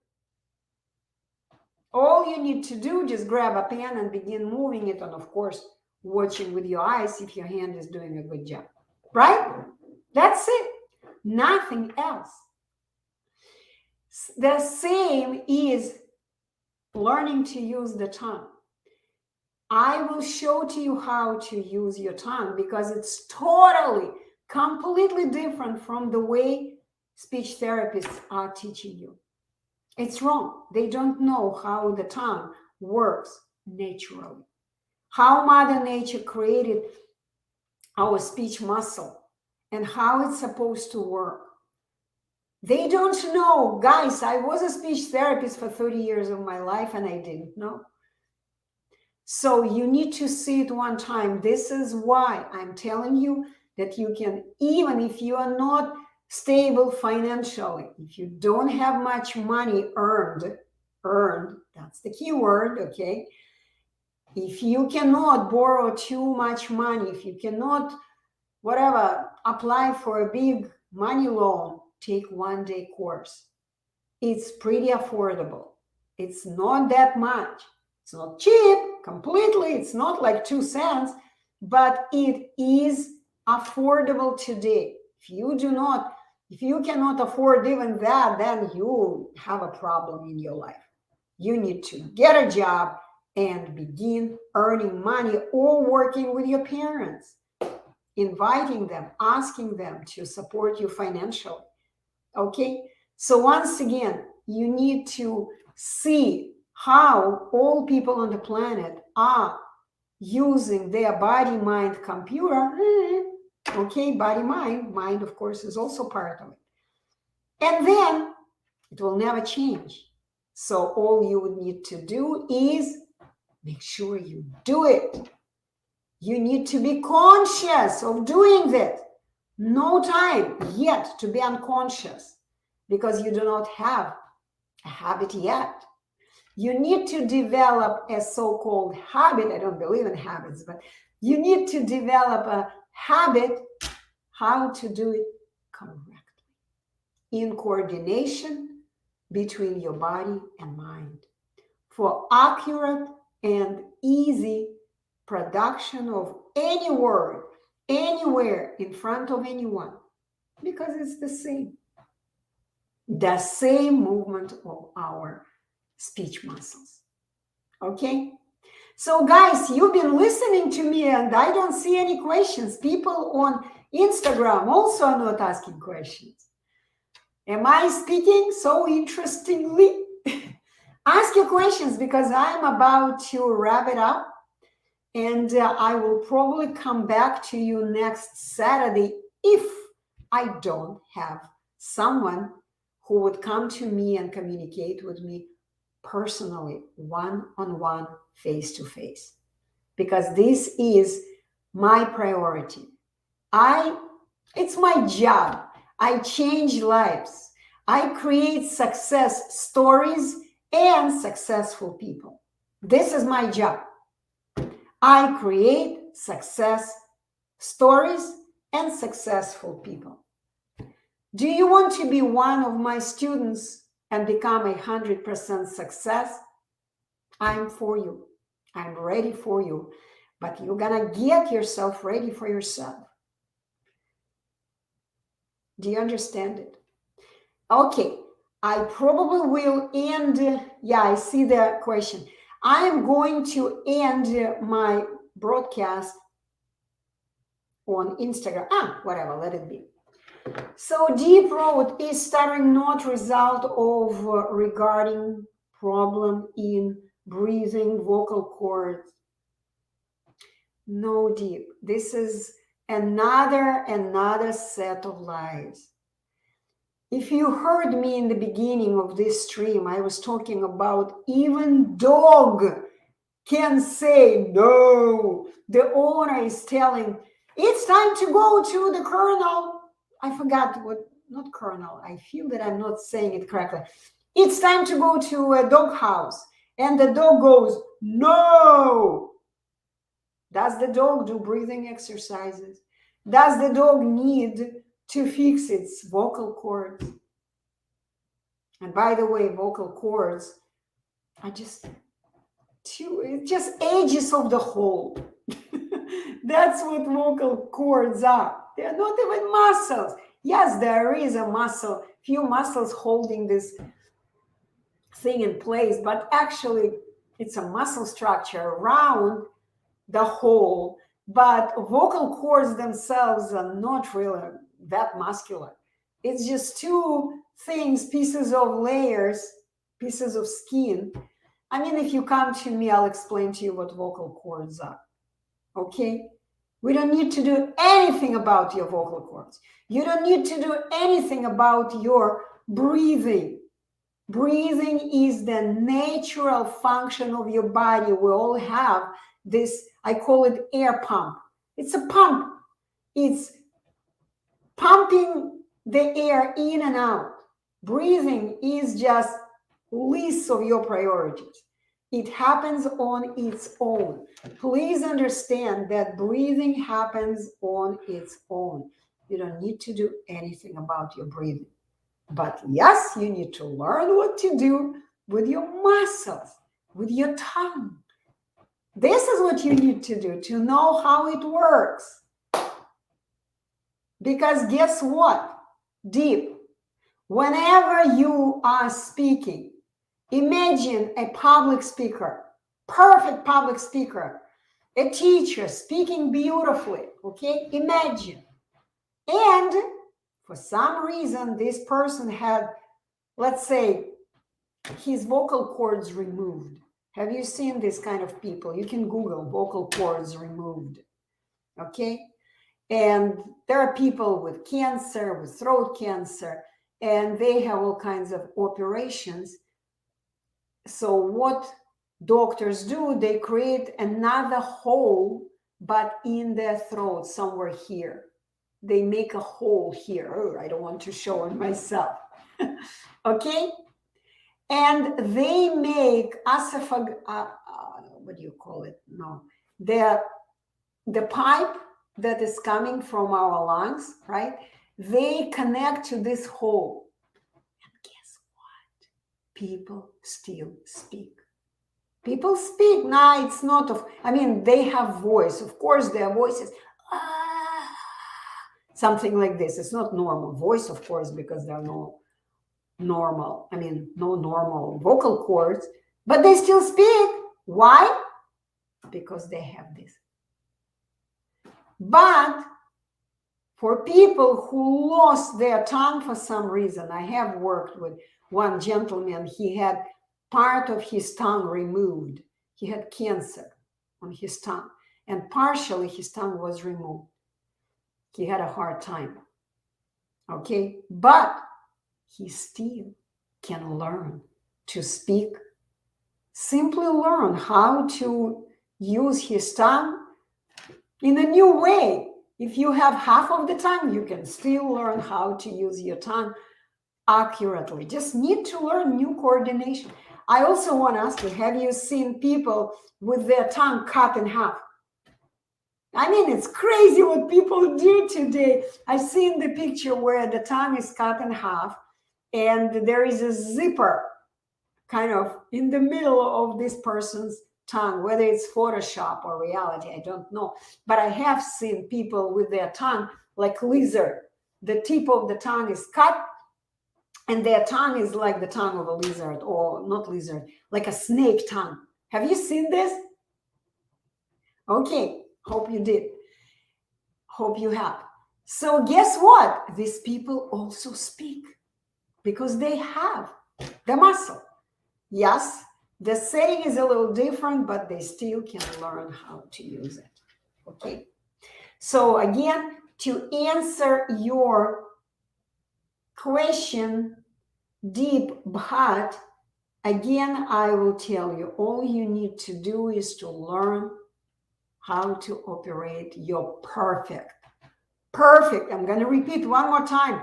All you need to do, just grab a pen and begin moving it, and of course, watching with your eyes if your hand is doing a good job. Right? That's it. Nothing else. The same is learning to use the tongue. I will show to you how to use your tongue because it's totally, completely different from the way speech therapists are teaching you. It's wrong. They don't know how the tongue works naturally. How Mother Nature created our speech muscle and how it's supposed to work. They don't know. Guys, I was a speech therapist for 30 years of my life and I didn't know. So you need to see it one time. This is why I'm telling you that you can, even if you are not stable financially, if you don't have much money earned, that's the key word, okay? If you cannot borrow too much money, if you cannot, whatever, apply for a big money loan, take one-day course. It's pretty affordable. It's not that much. It's not cheap completely. It's not like 2 cents, but it is affordable today. If you cannot afford even that, then you have a problem in your life. You need to get a job and begin earning money or working with your parents, inviting them, asking them to support you financially. Okay? So once again, you need to see how all people on the planet are using their body, mind, computer. Okay, body, mind, of course, is also part of it. And then it will never change. So all you would need to do is make sure you do it. You need to be conscious of doing that. No time yet to be unconscious because you do not have a habit yet. You need to develop a so-called habit. I don't believe in habits, but you need to develop a habit how to do it correctly in coordination between your body and mind for accurate and easy production of any word anywhere in front of anyone, because it's the same movement of our speech muscles. Okay? So guys, you've been listening to me and I don't see any questions. People on Instagram also are not asking questions. Am I speaking so interestingly? Ask your questions because I'm about to wrap it up. And I will probably come back to you next Saturday if I don't have someone who would come to me and communicate with me personally, one-on-one, face-to-face. Because this is my priority. It's my job. I change lives. I create success stories and successful people. This is my job. I create success stories and successful people. Do you want to be one of my students and become 100% success? I'm for you. I'm ready for you. But you're going to get yourself ready for yourself. Do you understand it? Okay. I probably will end. Yeah, I see the question. I am going to end my broadcast on Instagram. Whatever, let it be. So deep throat is stuttering not result of regarding problem in breathing vocal cords. No, deep. This is another set of lies. If you heard me in the beginning of this stream, I was talking about even dog can say no. The owner is telling, it's time to go to the colonel. I forgot what, not colonel. I feel that I'm not saying it correctly. It's time to go to a dog house. And the dog goes, no. Does the dog do breathing exercises? Does the dog need to fix its vocal cords? And by the way, vocal cords are just edges of the whole. That's what vocal cords are. They're not even muscles. Yes, there is a muscle, few muscles holding this thing in place, but actually it's a muscle structure around the whole. But vocal cords themselves are not really that muscular. It's just two things, pieces of layers, pieces of skin. I mean, if you come to me, I'll explain to you what vocal cords are. Okay? We don't need to do anything about your vocal cords. You don't need to do anything about your breathing. Breathing is the natural function of your body. We all have this, I call it air pump. It's a pump. It's pumping the air in and out. Breathing is just list of your priorities. It happens on its own. Please understand that breathing happens on its own. You don't need to do anything about your breathing. But yes, you need to learn what to do with your muscles, with your tongue. This is what you need to do to know how it works. Because guess what? Deep. Whenever you are speaking, imagine a public speaker, perfect public speaker, a teacher speaking beautifully, okay? Imagine. And for some reason, this person had, let's say, his vocal cords removed. Have you seen this kind of people? You can Google vocal cords removed, okay? And there are people with cancer, with throat cancer, and they have all kinds of operations. So what doctors do, they create another hole, but in their throat, somewhere here. They make a hole here. Oh, I don't want to show it myself. Okay? And they make what do you call it? No. The pipe that is coming from our lungs, right? They connect to this hole. And guess what? People still speak. People speak. Now it's not of, I mean, they have voice. Of course, their voice is something like this. It's not normal voice, of course, because there are no normal vocal cords, but they still speak. Why? Because they have this. But for people who lost their tongue for some reason, I have worked with one gentleman, he had part of his tongue removed. He had cancer on his tongue, and partially his tongue was removed. He had a hard time, okay? But he still can learn to speak. Simply learn how to use his tongue in a new way. If you have half of the tongue, you can still learn how to use your tongue accurately. Just need to learn new coordination. I also want to ask you, have you seen people with their tongue cut in half? I mean, it's crazy what people do today. I've seen the picture where the tongue is cut in half and there is a zipper kind of in the middle of this person's tongue, whether it's Photoshop or reality, I don't know. But I have seen people with their tongue like lizard. The tip of the tongue is cut and their tongue is like the tongue of a lizard, or not lizard, like a snake tongue. Have you seen this? Okay, hope you did. Hope you have. So guess what? These people also speak because they have the muscle. Yes, the setting is a little different, but they still can learn how to use it. Okay. So again, to answer your question, deep, but Again, I will tell you, all you need to do is to learn how to operate your perfect, I'm going to repeat one more time,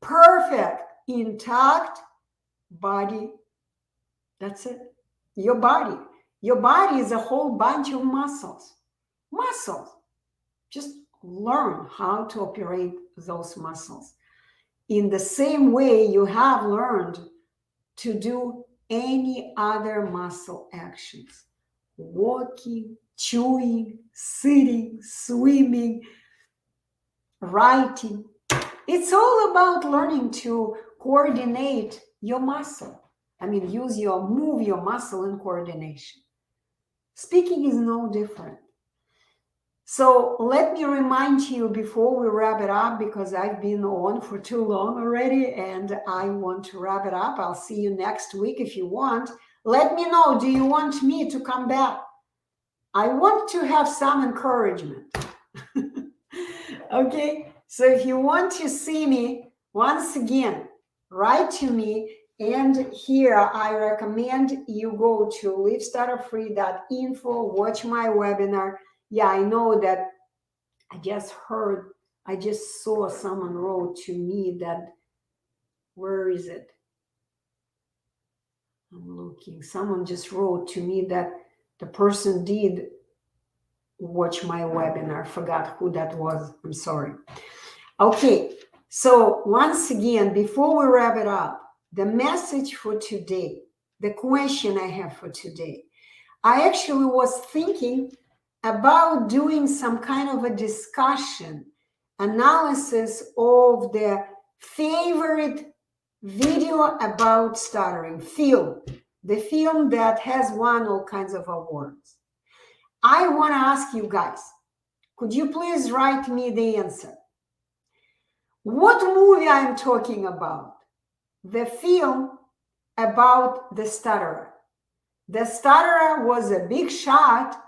perfect, intact body. That's it. Your body. Your body is a whole bunch of muscles. Muscles. Just learn how to operate those muscles. In the same way you have learned to do any other muscle actions. Walking, chewing, sitting, swimming, writing. It's all about learning to coordinate your muscle. Move your muscle in coordination. Speaking is no different. So let me remind you before we wrap it up, because I've been on for too long already and I want to wrap it up. I'll see you next week if you want. Let me know, do you want me to come back? I want to have some encouragement. Okay, so if you want to see me, once again, write to me. And here I recommend you go to livestutterfree.info, watch my webinar. Yeah, I know that I just saw someone wrote to me that, where is it? I'm looking. Someone just wrote to me that the person did watch my webinar. Forgot who that was. I'm sorry. Okay, so once again, before we wrap it up, the message for today, the question I have for today, I actually was thinking about doing some kind of a discussion, analysis of the favorite video about stuttering film, the film that has won all kinds of awards. I want to ask you guys, could you please write me the answer? What movie I'm talking about? The film about the stutterer. The stutterer was a big shot,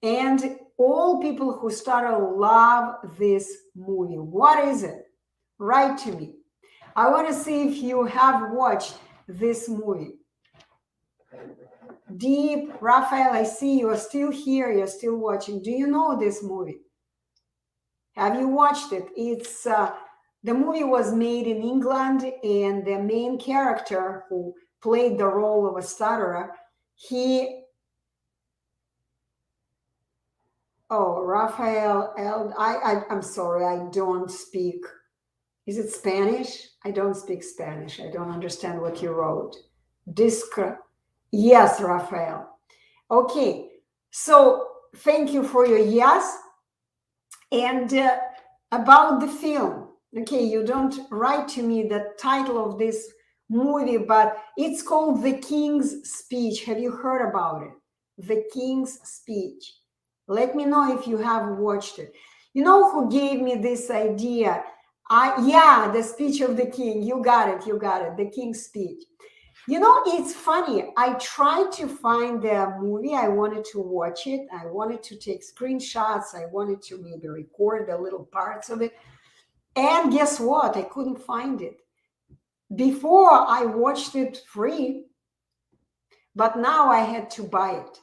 and all people who stutter love this movie. What is it? Write to me. I want to see if you have watched this movie. Deep, Raphael, I see you are still here. You're still watching. Do you know this movie? Have you watched it? It's the movie was made in England, and the main character who played the role of a stutterer, Raphael, I'm sorry, I don't speak. Is it Spanish? I don't speak Spanish. I don't understand what you wrote. Yes, Raphael. Okay, so thank you for your yes. And about the film, okay, you don't write to me the title of this movie, but it's called The King's Speech. Have you heard about it? The King's Speech. Let me know if you have watched it. You know who gave me this idea? The Speech of the King. You got it. The King's Speech. You know, it's funny. I tried to find the movie. I wanted to watch it. I wanted to take screenshots. I wanted to maybe record the little parts of it. And guess what? I couldn't find it. Before, I watched it free, but now I had to buy it.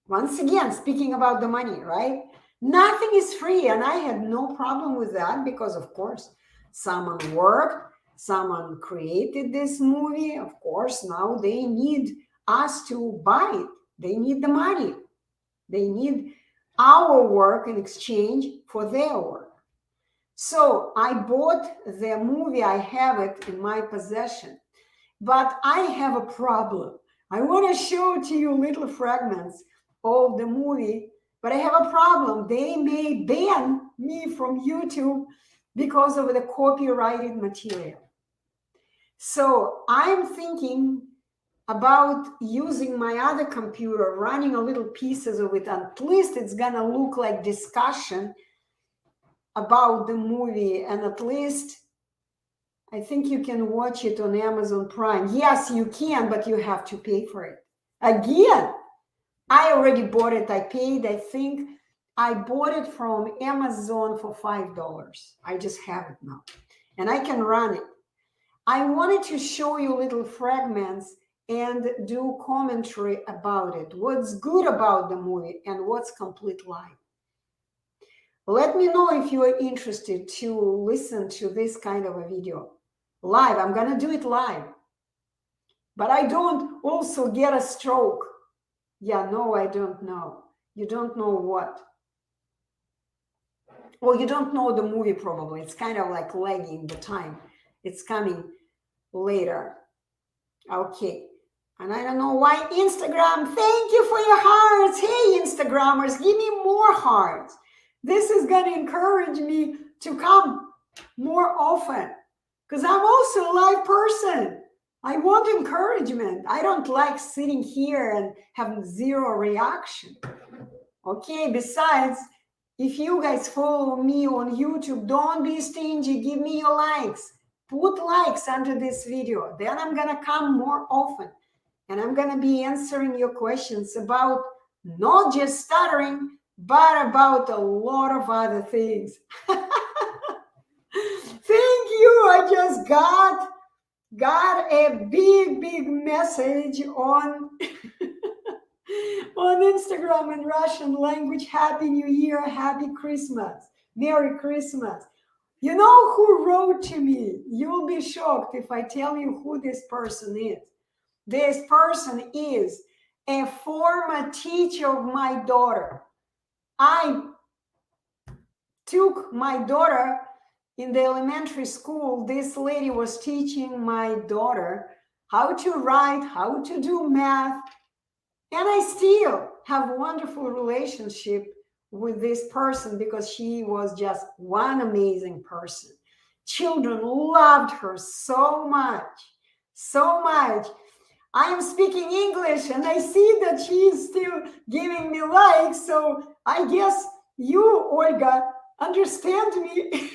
Once again, speaking about the money, right? Nothing is free, and I had no problem with that because, of course, someone worked. Someone created this movie. Of course, now they need us to buy it. They need the money. They need our work in exchange for their work. So I bought the movie. I have it in my possession. But I have a problem. I want to show to you little fragments of the movie, but I have a problem. They may ban me from YouTube because of the copyrighted material. So I'm thinking about using my other computer, running a little pieces of it. At least it's gonna look like discussion about the movie, and at least I think you can watch it on Amazon Prime. Yes, you can, but you have to pay for it. Again, I already bought it. I paid, I think I bought it from Amazon for $5. I just have it now, and I can run it. I wanted to show you little fragments and do commentary about it. What's good about the movie and what's complete lie. Let me know if you are interested to listen to this kind of a video live. I'm gonna do it live, but I don't also get a stroke. Yeah, no, I don't know. You don't know what? Well, you don't know the movie probably. It's kind of like lagging the time. It's coming later. Okay. And I don't know why Instagram. Thank you for your hearts. Hey, Instagrammers, give me more hearts. This is going to encourage me to come more often because I'm also a live person. I want encouragement. I don't like sitting here and having zero reaction. Okay, besides, if you guys follow me on YouTube, don't be stingy. Give me your likes. Put likes under this video. Then I'm going to come more often. And I'm going to be answering your questions about not just stuttering, but about a lot of other things. Thank you. I just got a big message on on Instagram in Russian language. Happy New Year, Happy Christmas, Merry Christmas. You know who wrote to me? You'll be shocked if I tell you who this person is. This person is a former teacher of my daughter. I took my daughter in the elementary school. This lady was teaching my daughter how to write, how to do math. And I still have a wonderful relationship with this person because she was just one amazing person. Children loved her so much, so much. I am speaking English and I see that she is still giving me likes. So I guess you, Olga, understand me.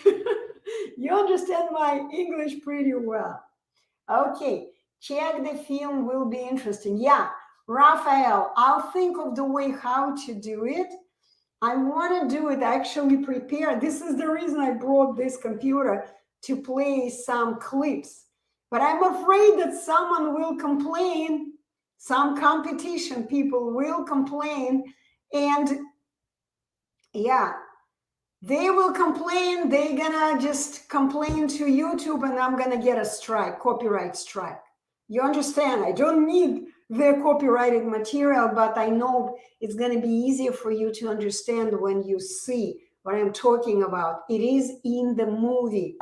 You understand my English pretty well. Okay, check the film, will be interesting. Yeah, Raphael, I'll think of the way how to do it. I want to do it actually prepared. This is the reason I brought this computer to play some clips. But I'm afraid that someone will complain, some competition people will complain, and yeah, they will complain. They're gonna just complain to YouTube and I'm gonna get a strike, copyright strike. You understand? I don't need the copyrighted material, but I know it's gonna be easier for you to understand when you see what I'm talking about. It is in the movie.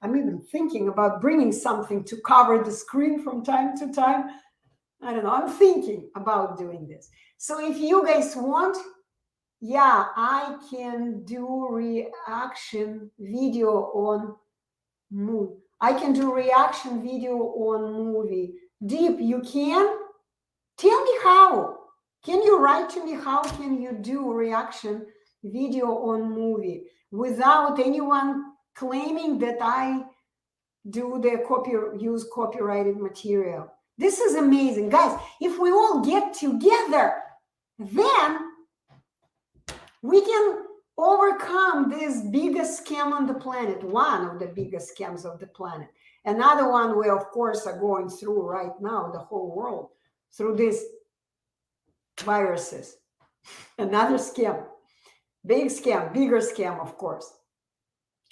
I'm even thinking about bringing something to cover the screen from time to time. I don't know. I'm thinking about doing this. So if you guys want, yeah, I can do reaction video on movie. I can do reaction video on movie. Deep, you can? Tell me how. Can you write to me how can you do reaction video on movie without anyone claiming that I do the use copyrighted material? This is amazing. Guys, if we all get together, then we can overcome this biggest scam on the planet, one of the biggest scams of the planet. Another one we, of course, are going through right now, the whole world, through these viruses. Another scam, big scam, bigger scam, of course.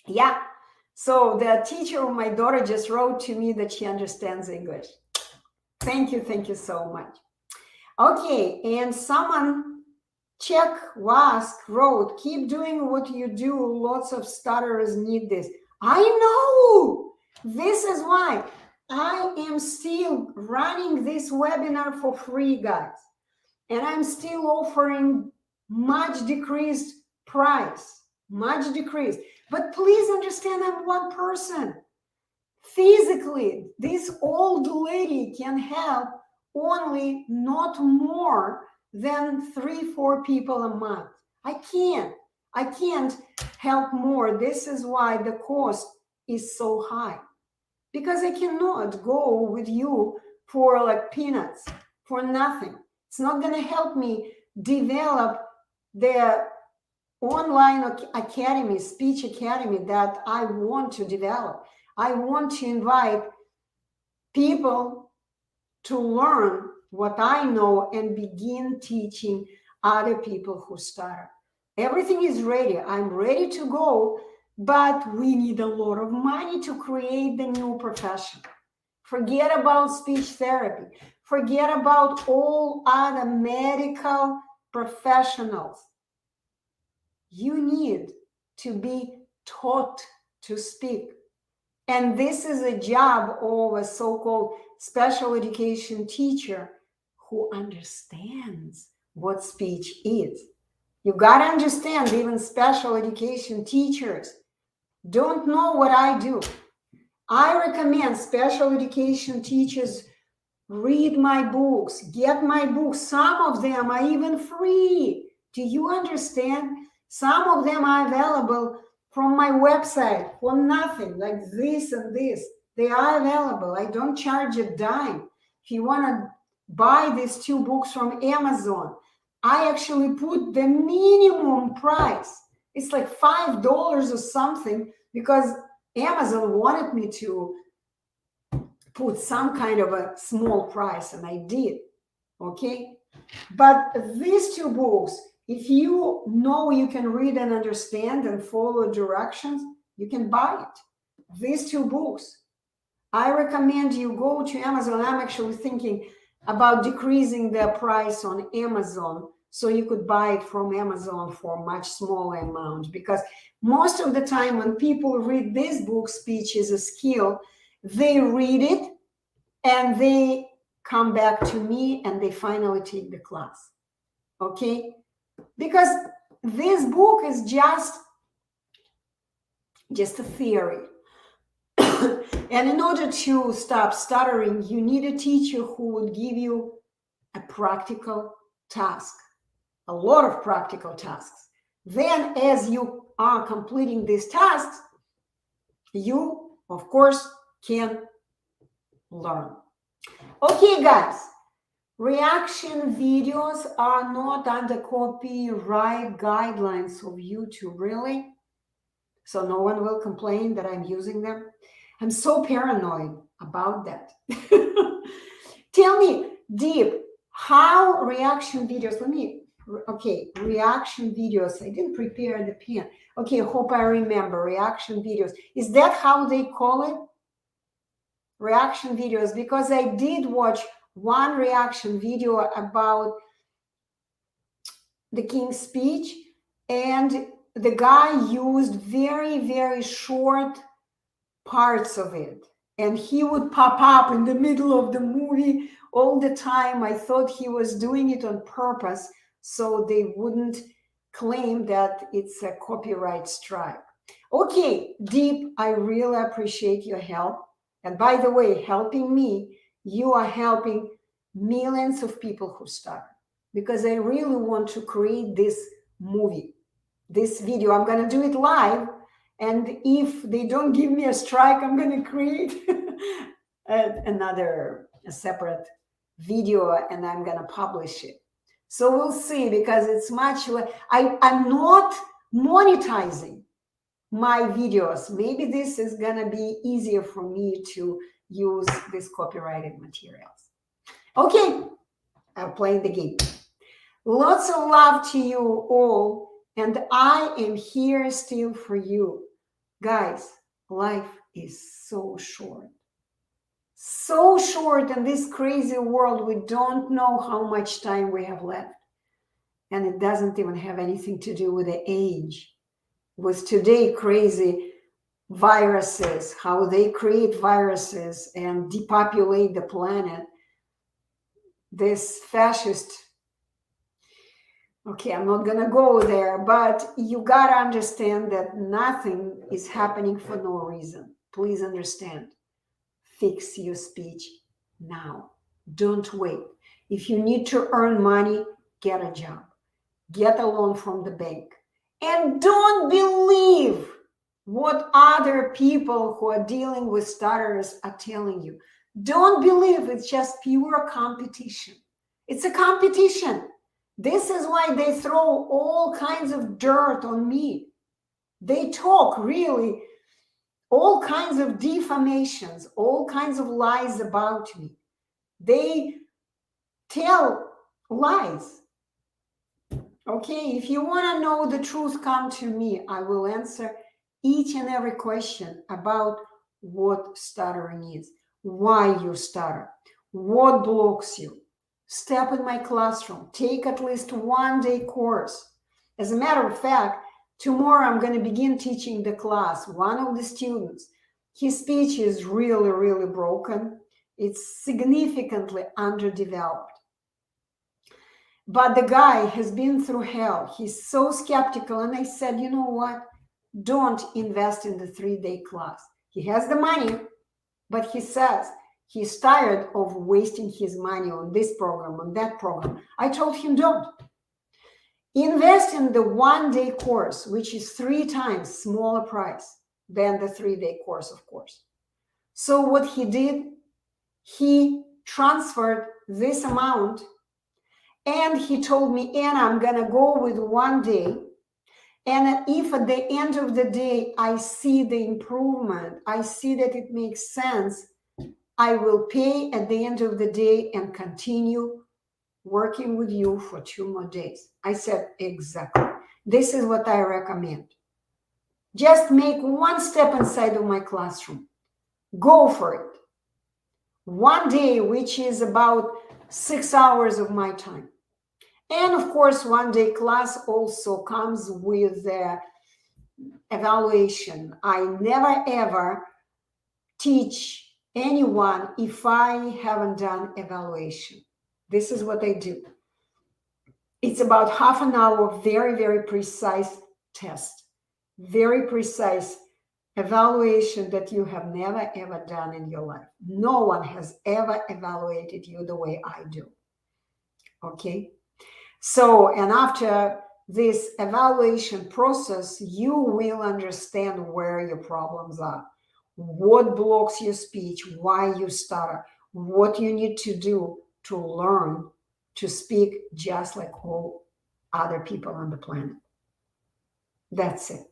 Yeah. So the teacher of my daughter just wrote to me that she understands English. Thank you so much. Okay, and someone, Check Wask, wrote, keep doing what you do. Lots of stutterers need this. I know. This is why I am still running this webinar for free, guys. And I'm still offering much decreased price, much decreased. But please understand, I'm one person. Physically, this old lady can help only not more than 3-4 people a month. I can't help more. This is why the cost is so high, because I cannot go with you for like peanuts, for nothing. It's not going to help me develop the online academy, speech academy that I want to develop. I want to invite people to learn what I know and begin teaching other people who stutter. Everything is ready. I'm ready to go, but we need a lot of money to create the new profession. Forget about speech therapy. Forget about all other medical professionals. You need to be taught to speak. And this is a job of a so-called special education teacher who understands what speech is. You got to understand, even special education teachers don't know what I do. I recommend special education teachers read my books, get my books. Some of them are even free. Do you understand? Some of them are available from my website for nothing, like this and this. They are available. I don't charge a dime. If you want to buy these 2 books from Amazon, I actually put the minimum price. It's like $5 or something because Amazon wanted me to put some kind of a small price, and I did. Okay, but these 2 books, if you know you can read and understand and follow directions, you can buy it. These 2 books, I recommend you go to Amazon. I'm actually thinking about decreasing the price on Amazon so you could buy it from Amazon for a much smaller amount, because most of the time when people read this book, Speech is a Skill, they read it and they come back to me and they finally take the class. Okay? Because this book is just a theory. And in order to stop stuttering, you need a teacher who would give you a practical task, a lot of practical tasks. Then as you are completing these tasks, you, of course, can learn. Okay, guys, reaction videos are not under copyright guidelines of YouTube, really. So no one will complain that I'm using them. I'm so paranoid about that. Tell me, Deep, how reaction videos, reaction videos. I didn't prepare the pen. Okay, hope I remember. Reaction videos. Is that how they call it? Reaction videos, because I did watch one reaction video about the King's speech, and the guy used very, very short parts of it, and he would pop up in the middle of the movie all the time. I thought he was doing it on purpose so they wouldn't claim that it's a copyright strike. Okay, Deep, I really appreciate your help. And by the way, helping me, you are helping millions of people who stutter, because I really want to create this movie, this video. I'm going to do it live. And if they don't give me a strike, I'm going to create a separate video, and I'm going to publish it. So we'll see, because it's much, I'm not monetizing my videos. Maybe this is going to be easier for me to use these copyrighted materials. Okay, I'm playing the game. Lots of love to you all, and I am here still for you. Guys, life is so short. So short in this crazy world. We don't know how much time we have left. And it doesn't even have anything to do with the age. With today crazy viruses, how they create viruses and depopulate the planet. This fascist, okay, I'm not gonna go there, but you gotta understand that nothing is happening for no reason. Please understand. Fix your speech now. Don't wait. If you need to earn money, get a job. Get a loan from the bank. And don't believe what other people who are dealing with stutterers are telling you. Don't believe it's just pure competition. It's a competition. This is why they throw all kinds of dirt on me. They talk really all kinds of defamations, all kinds of lies about me. They tell lies. Okay, if you want to know the truth, come to me. I will answer each and every question about what stuttering is, why you stutter, what blocks you. Step in my classroom. Take at least 1-day course. As a matter of fact, tomorrow I'm going to begin teaching the class. One of the students, his speech is really, really broken. It's significantly underdeveloped. But the guy has been through hell. He's so skeptical. And I said, you know what? Don't invest in the 3-day class. He has the money, but he says he's tired of wasting his money on this program, on that program. I told him, don't. Invest in the 1-day course, which is 3 times smaller price than the 3-day course, of course. So what he did, he transferred this amount. And he told me, Anna, I'm going to go with 1 day. And if at the end of the day, I see the improvement, I see that it makes sense, I will pay at the end of the day and continue working with you for 2 more days. I said, exactly. This is what I recommend. Just make 1 step inside of my classroom. Go for it. 1 day, which is about 6 hours of my time. And of course, 1-day class also comes with the evaluation. I never ever teach anyone if I haven't done evaluation. This is what I do. It's about half an hour of very, very precise test, very precise evaluation that you have never ever done in your life. No one has ever evaluated you the way I do. Okay? So, and after this evaluation process, you will understand where your problems are, what blocks your speech, why you stutter, what you need to do to learn to speak just like all other people on the planet. That's it.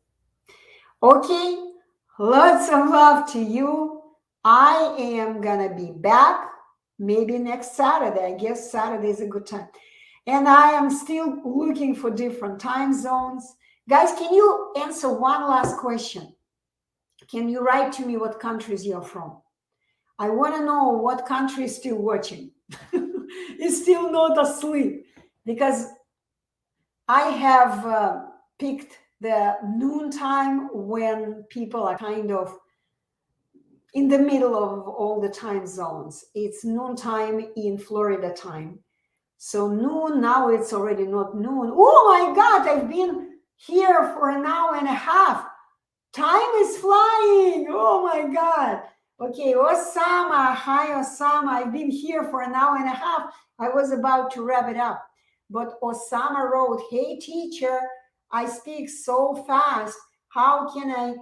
Okay, lots of love to you. I am gonna be back maybe next Saturday. I guess Saturday is a good time. And I am still looking for different time zones. Guys, can you answer one last question? Can you write to me what countries you're from? I want to know what country is still watching. Is still not asleep. Because I have picked the noon time when people are kind of in the middle of all the time zones. It's noon time in Florida time. So noon, now it's already not noon. Oh my God, I've been here for an hour and a half. Time is flying. Oh my God. Okay, Osama. Hi, Osama. I've been here for an hour and a half. I was about to wrap it up. But Osama wrote, hey, teacher, I speak so fast. How can I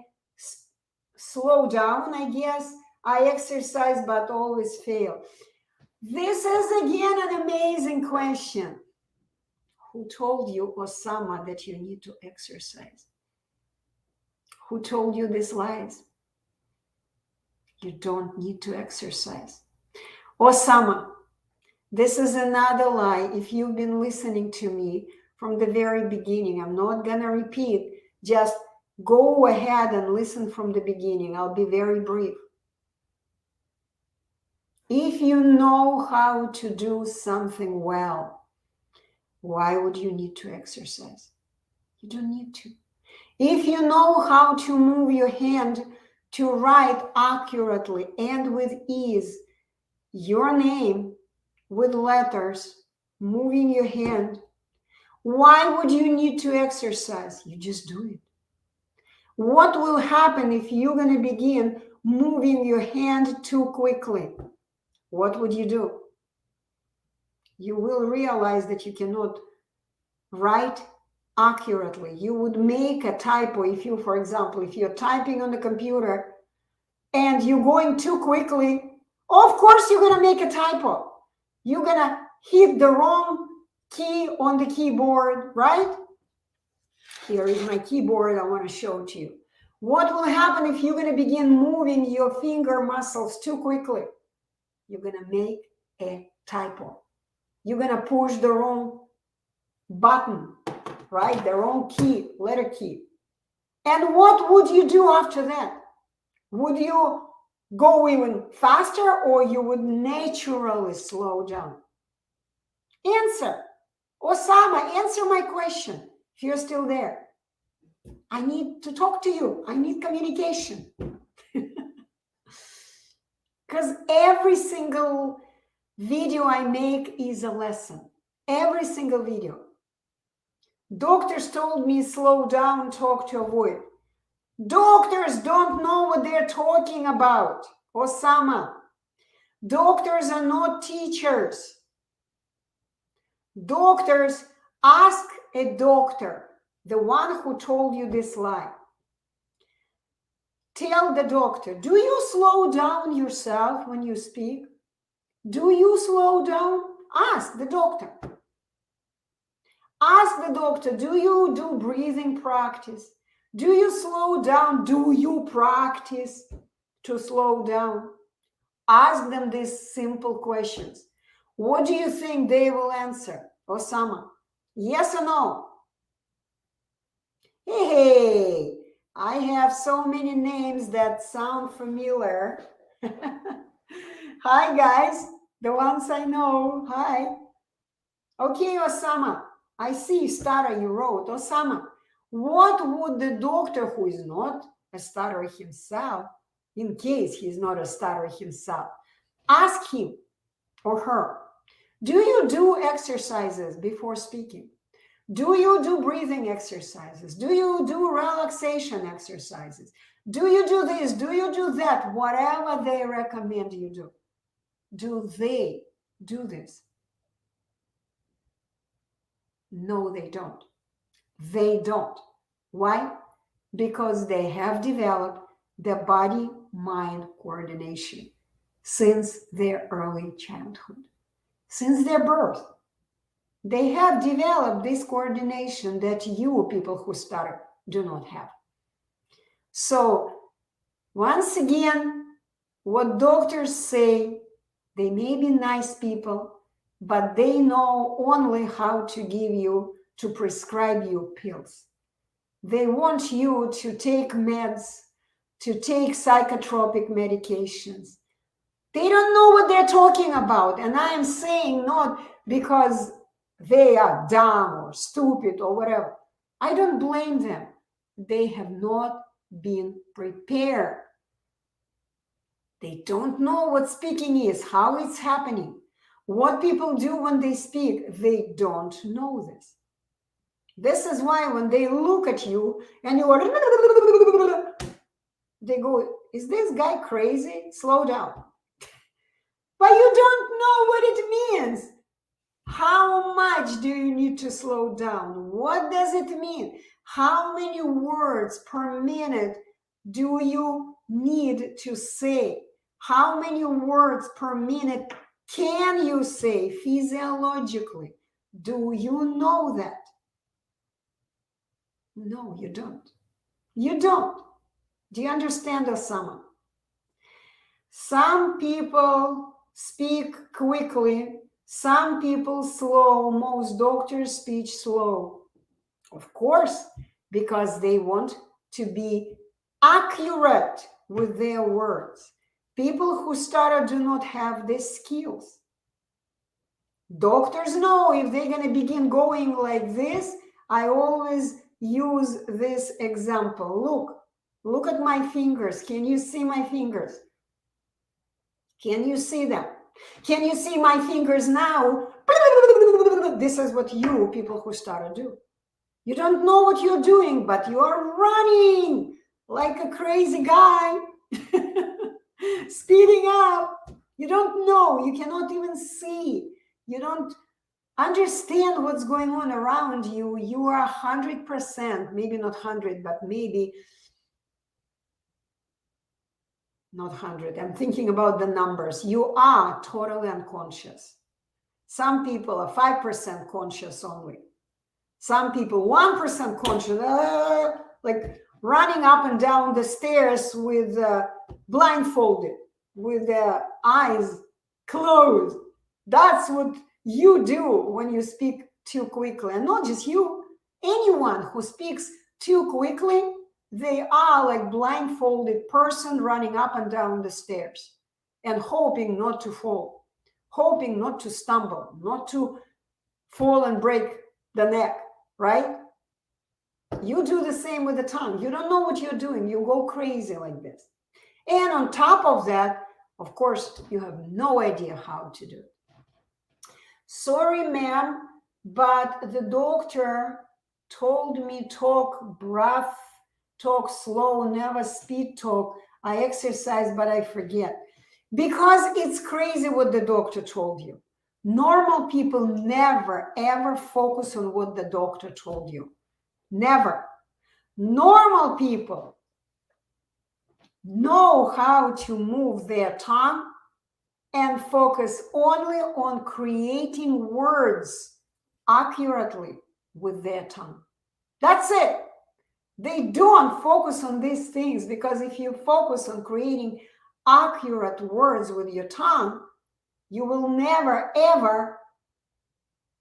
slow down, I guess? I exercise but always fail. This is again an amazing question. Who told you, Osama, that you need to exercise? Who told you these lies? You don't need to exercise. Osama, this is another lie. If you've been listening to me from the very beginning, I'm not going to repeat. Just go ahead and listen from the beginning. I'll be very brief. If you know how to do something well, why would you need to exercise? You don't need to. If you know how to move your hand to write accurately and with ease your name with letters, moving your hand, why would you need to exercise? You just do it. What will happen if you're going to begin moving your hand too quickly? What would you do? You will realize that you cannot write accurately. You would make a typo if you, for example, if you're typing on the computer and you're going too quickly, of course you're going to make a typo. You're going to hit the wrong key on the keyboard, right? Here is my keyboard. I want to show it to you. What will happen if you're going to begin moving your finger muscles too quickly? You're going to make a typo. You're going to push the wrong button, right? The wrong key, letter key. And what would you do after that? Would you go even faster, or you would naturally slow down? Answer. Osama, answer my question if you're still there. I need to talk to you. I need communication. Because every single video I make is a lesson. Every single video. Doctors told me slow down, talk to avoid. Doctors don't know what they're talking about, Osama. Doctors are not teachers. Doctors, ask a doctor, the one who told you this lie. Tell the doctor, do you slow down yourself when you speak? Do you slow down? Ask the doctor. Ask the doctor, do you do breathing practice? Do you slow down? Do you practice to slow down? Ask them these simple questions. What do you think they will answer, Osama? Yes or no? Hey, I have so many names that sound familiar. Hi, guys, the ones I know. Hi. Okay, Osama, I see stutter you wrote. Osama, what would the doctor, who is not a stutterer himself, in case he's not a stutterer himself, ask him or her, do you do exercises before speaking? Do you do breathing exercises? Do you do relaxation exercises? Do you do this? Do you do that? Whatever they recommend you do. Do they do this? No, they don't. They don't. Why? Because they have developed the body-mind coordination since their early childhood, since their birth. They have developed this coordination that you, people who stutter, do not have. So, once again, what doctors say, they may be nice people, but they know only how to give you, to prescribe you pills. They want you to take meds, to take psychotropic medications. They don't know what they're talking about. And I am saying not because they are dumb or stupid or whatever. I don't blame them. They have not been prepared. They don't know what speaking is, how it's happening, what people do when they speak. They don't know this. This is why when they look at you and you are, they go, is this guy crazy? Slow down. But you don't know what it means. How much do you need to slow down? What does it mean? How many words per minute do you need to say? How many words per minute can you say physiologically? Do you know that? No, you don't. You don't. Do you understand, Osama? Some people speak quickly. Some people slow. Most doctors speak slow. Of course, because they want to be accurate with their words. People who stutter do not have these skills. Doctors know if they're going to begin going like this. I always use this example. Look at my fingers. Can you see my fingers? Can you see them? Can you see my fingers now? This is what you people who stutter do. You don't know what you're doing, but you are running like a crazy guy, speeding up. You don't know. You cannot even see. You don't understand what's going on around you. You are 100%, maybe not 100, but maybe not 100. I'm thinking about the numbers. You are totally unconscious. Some people are 5% conscious only. Some people 1% conscious, like running up and down the stairs with blindfolded, with their eyes closed. That's what you do when you speak too quickly. And not just you, anyone who speaks too quickly, they are like blindfolded person running up and down the stairs and hoping not to fall, hoping not to stumble, not to fall and break the neck, right? You do the same with the tongue. You don't know what you're doing. You go crazy like this. And on top of that, of course, you have no idea how to do it. Sorry, ma'am, but the doctor told me talk breath, talk slow, never speed talk. I exercise, but I forget. Because it's crazy what the doctor told you. Normal people never, ever focus on what the doctor told you. Never. Normal people know how to move their tongue and focus only on creating words accurately with their tongue. That's it. They don't focus on these things, because if you focus on creating accurate words with your tongue, you will never, ever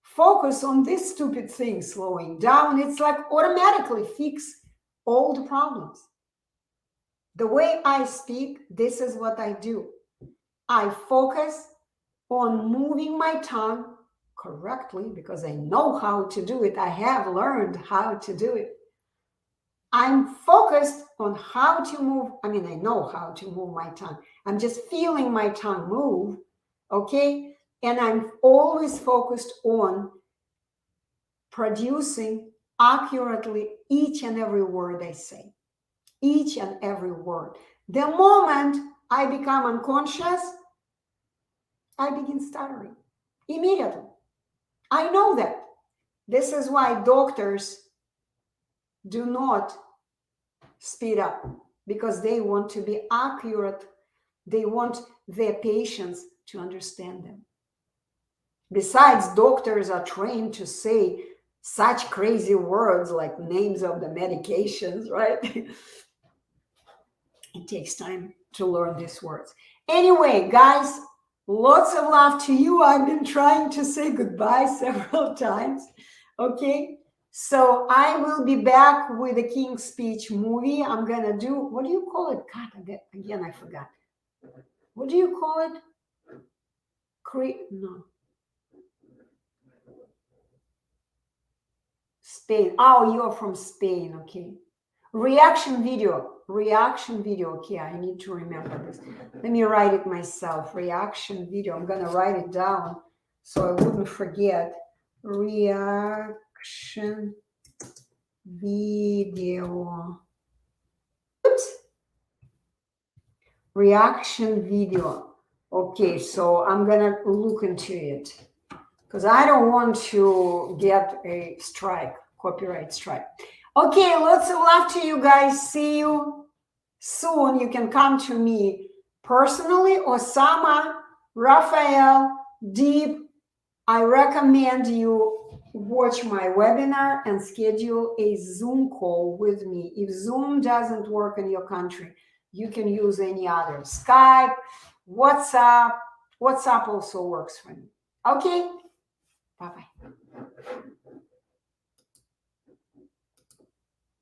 focus on these stupid things, slowing down. It's like automatically fix all the problems. The way I speak, this is what I do. I focus on moving my tongue correctly because I know how to do it. I have learned how to do it. I'm focused on how to move. I mean, I know how to move my tongue. I'm just feeling my tongue move, okay? And I'm always focused on producing accurately each and every word I say. Each and every word. The moment I become unconscious, I begin stuttering immediately. I know that. This is why doctors do not speed up, because they want to be accurate. They want their patients to understand them. Besides, doctors are trained to say such crazy words like names of the medications, right? It takes time to learn these words. Anyway, guys, lots of love to you. I've been trying to say goodbye several times. Okay, so I will be back with the King's Speech movie. I'm going to do, what do you call it? God, again, I forgot. What do you call it? No. Spain. Oh, you're from Spain. Okay. Reaction video. Okay, I need to remember this. Let me write it myself. Reaction video. I'm going to write it down so I wouldn't forget. Reaction video. Oops. Reaction video. Okay, so I'm going to look into it because I don't want to get a strike, copyright strike. Okay, lots of love to you guys. See you soon. You can come to me personally. Osama, Raphael, Deep, I recommend you watch my webinar and schedule a Zoom call with me. If Zoom doesn't work in your country, you can use any other. Skype, WhatsApp. WhatsApp also works for me. Okay? Bye-bye.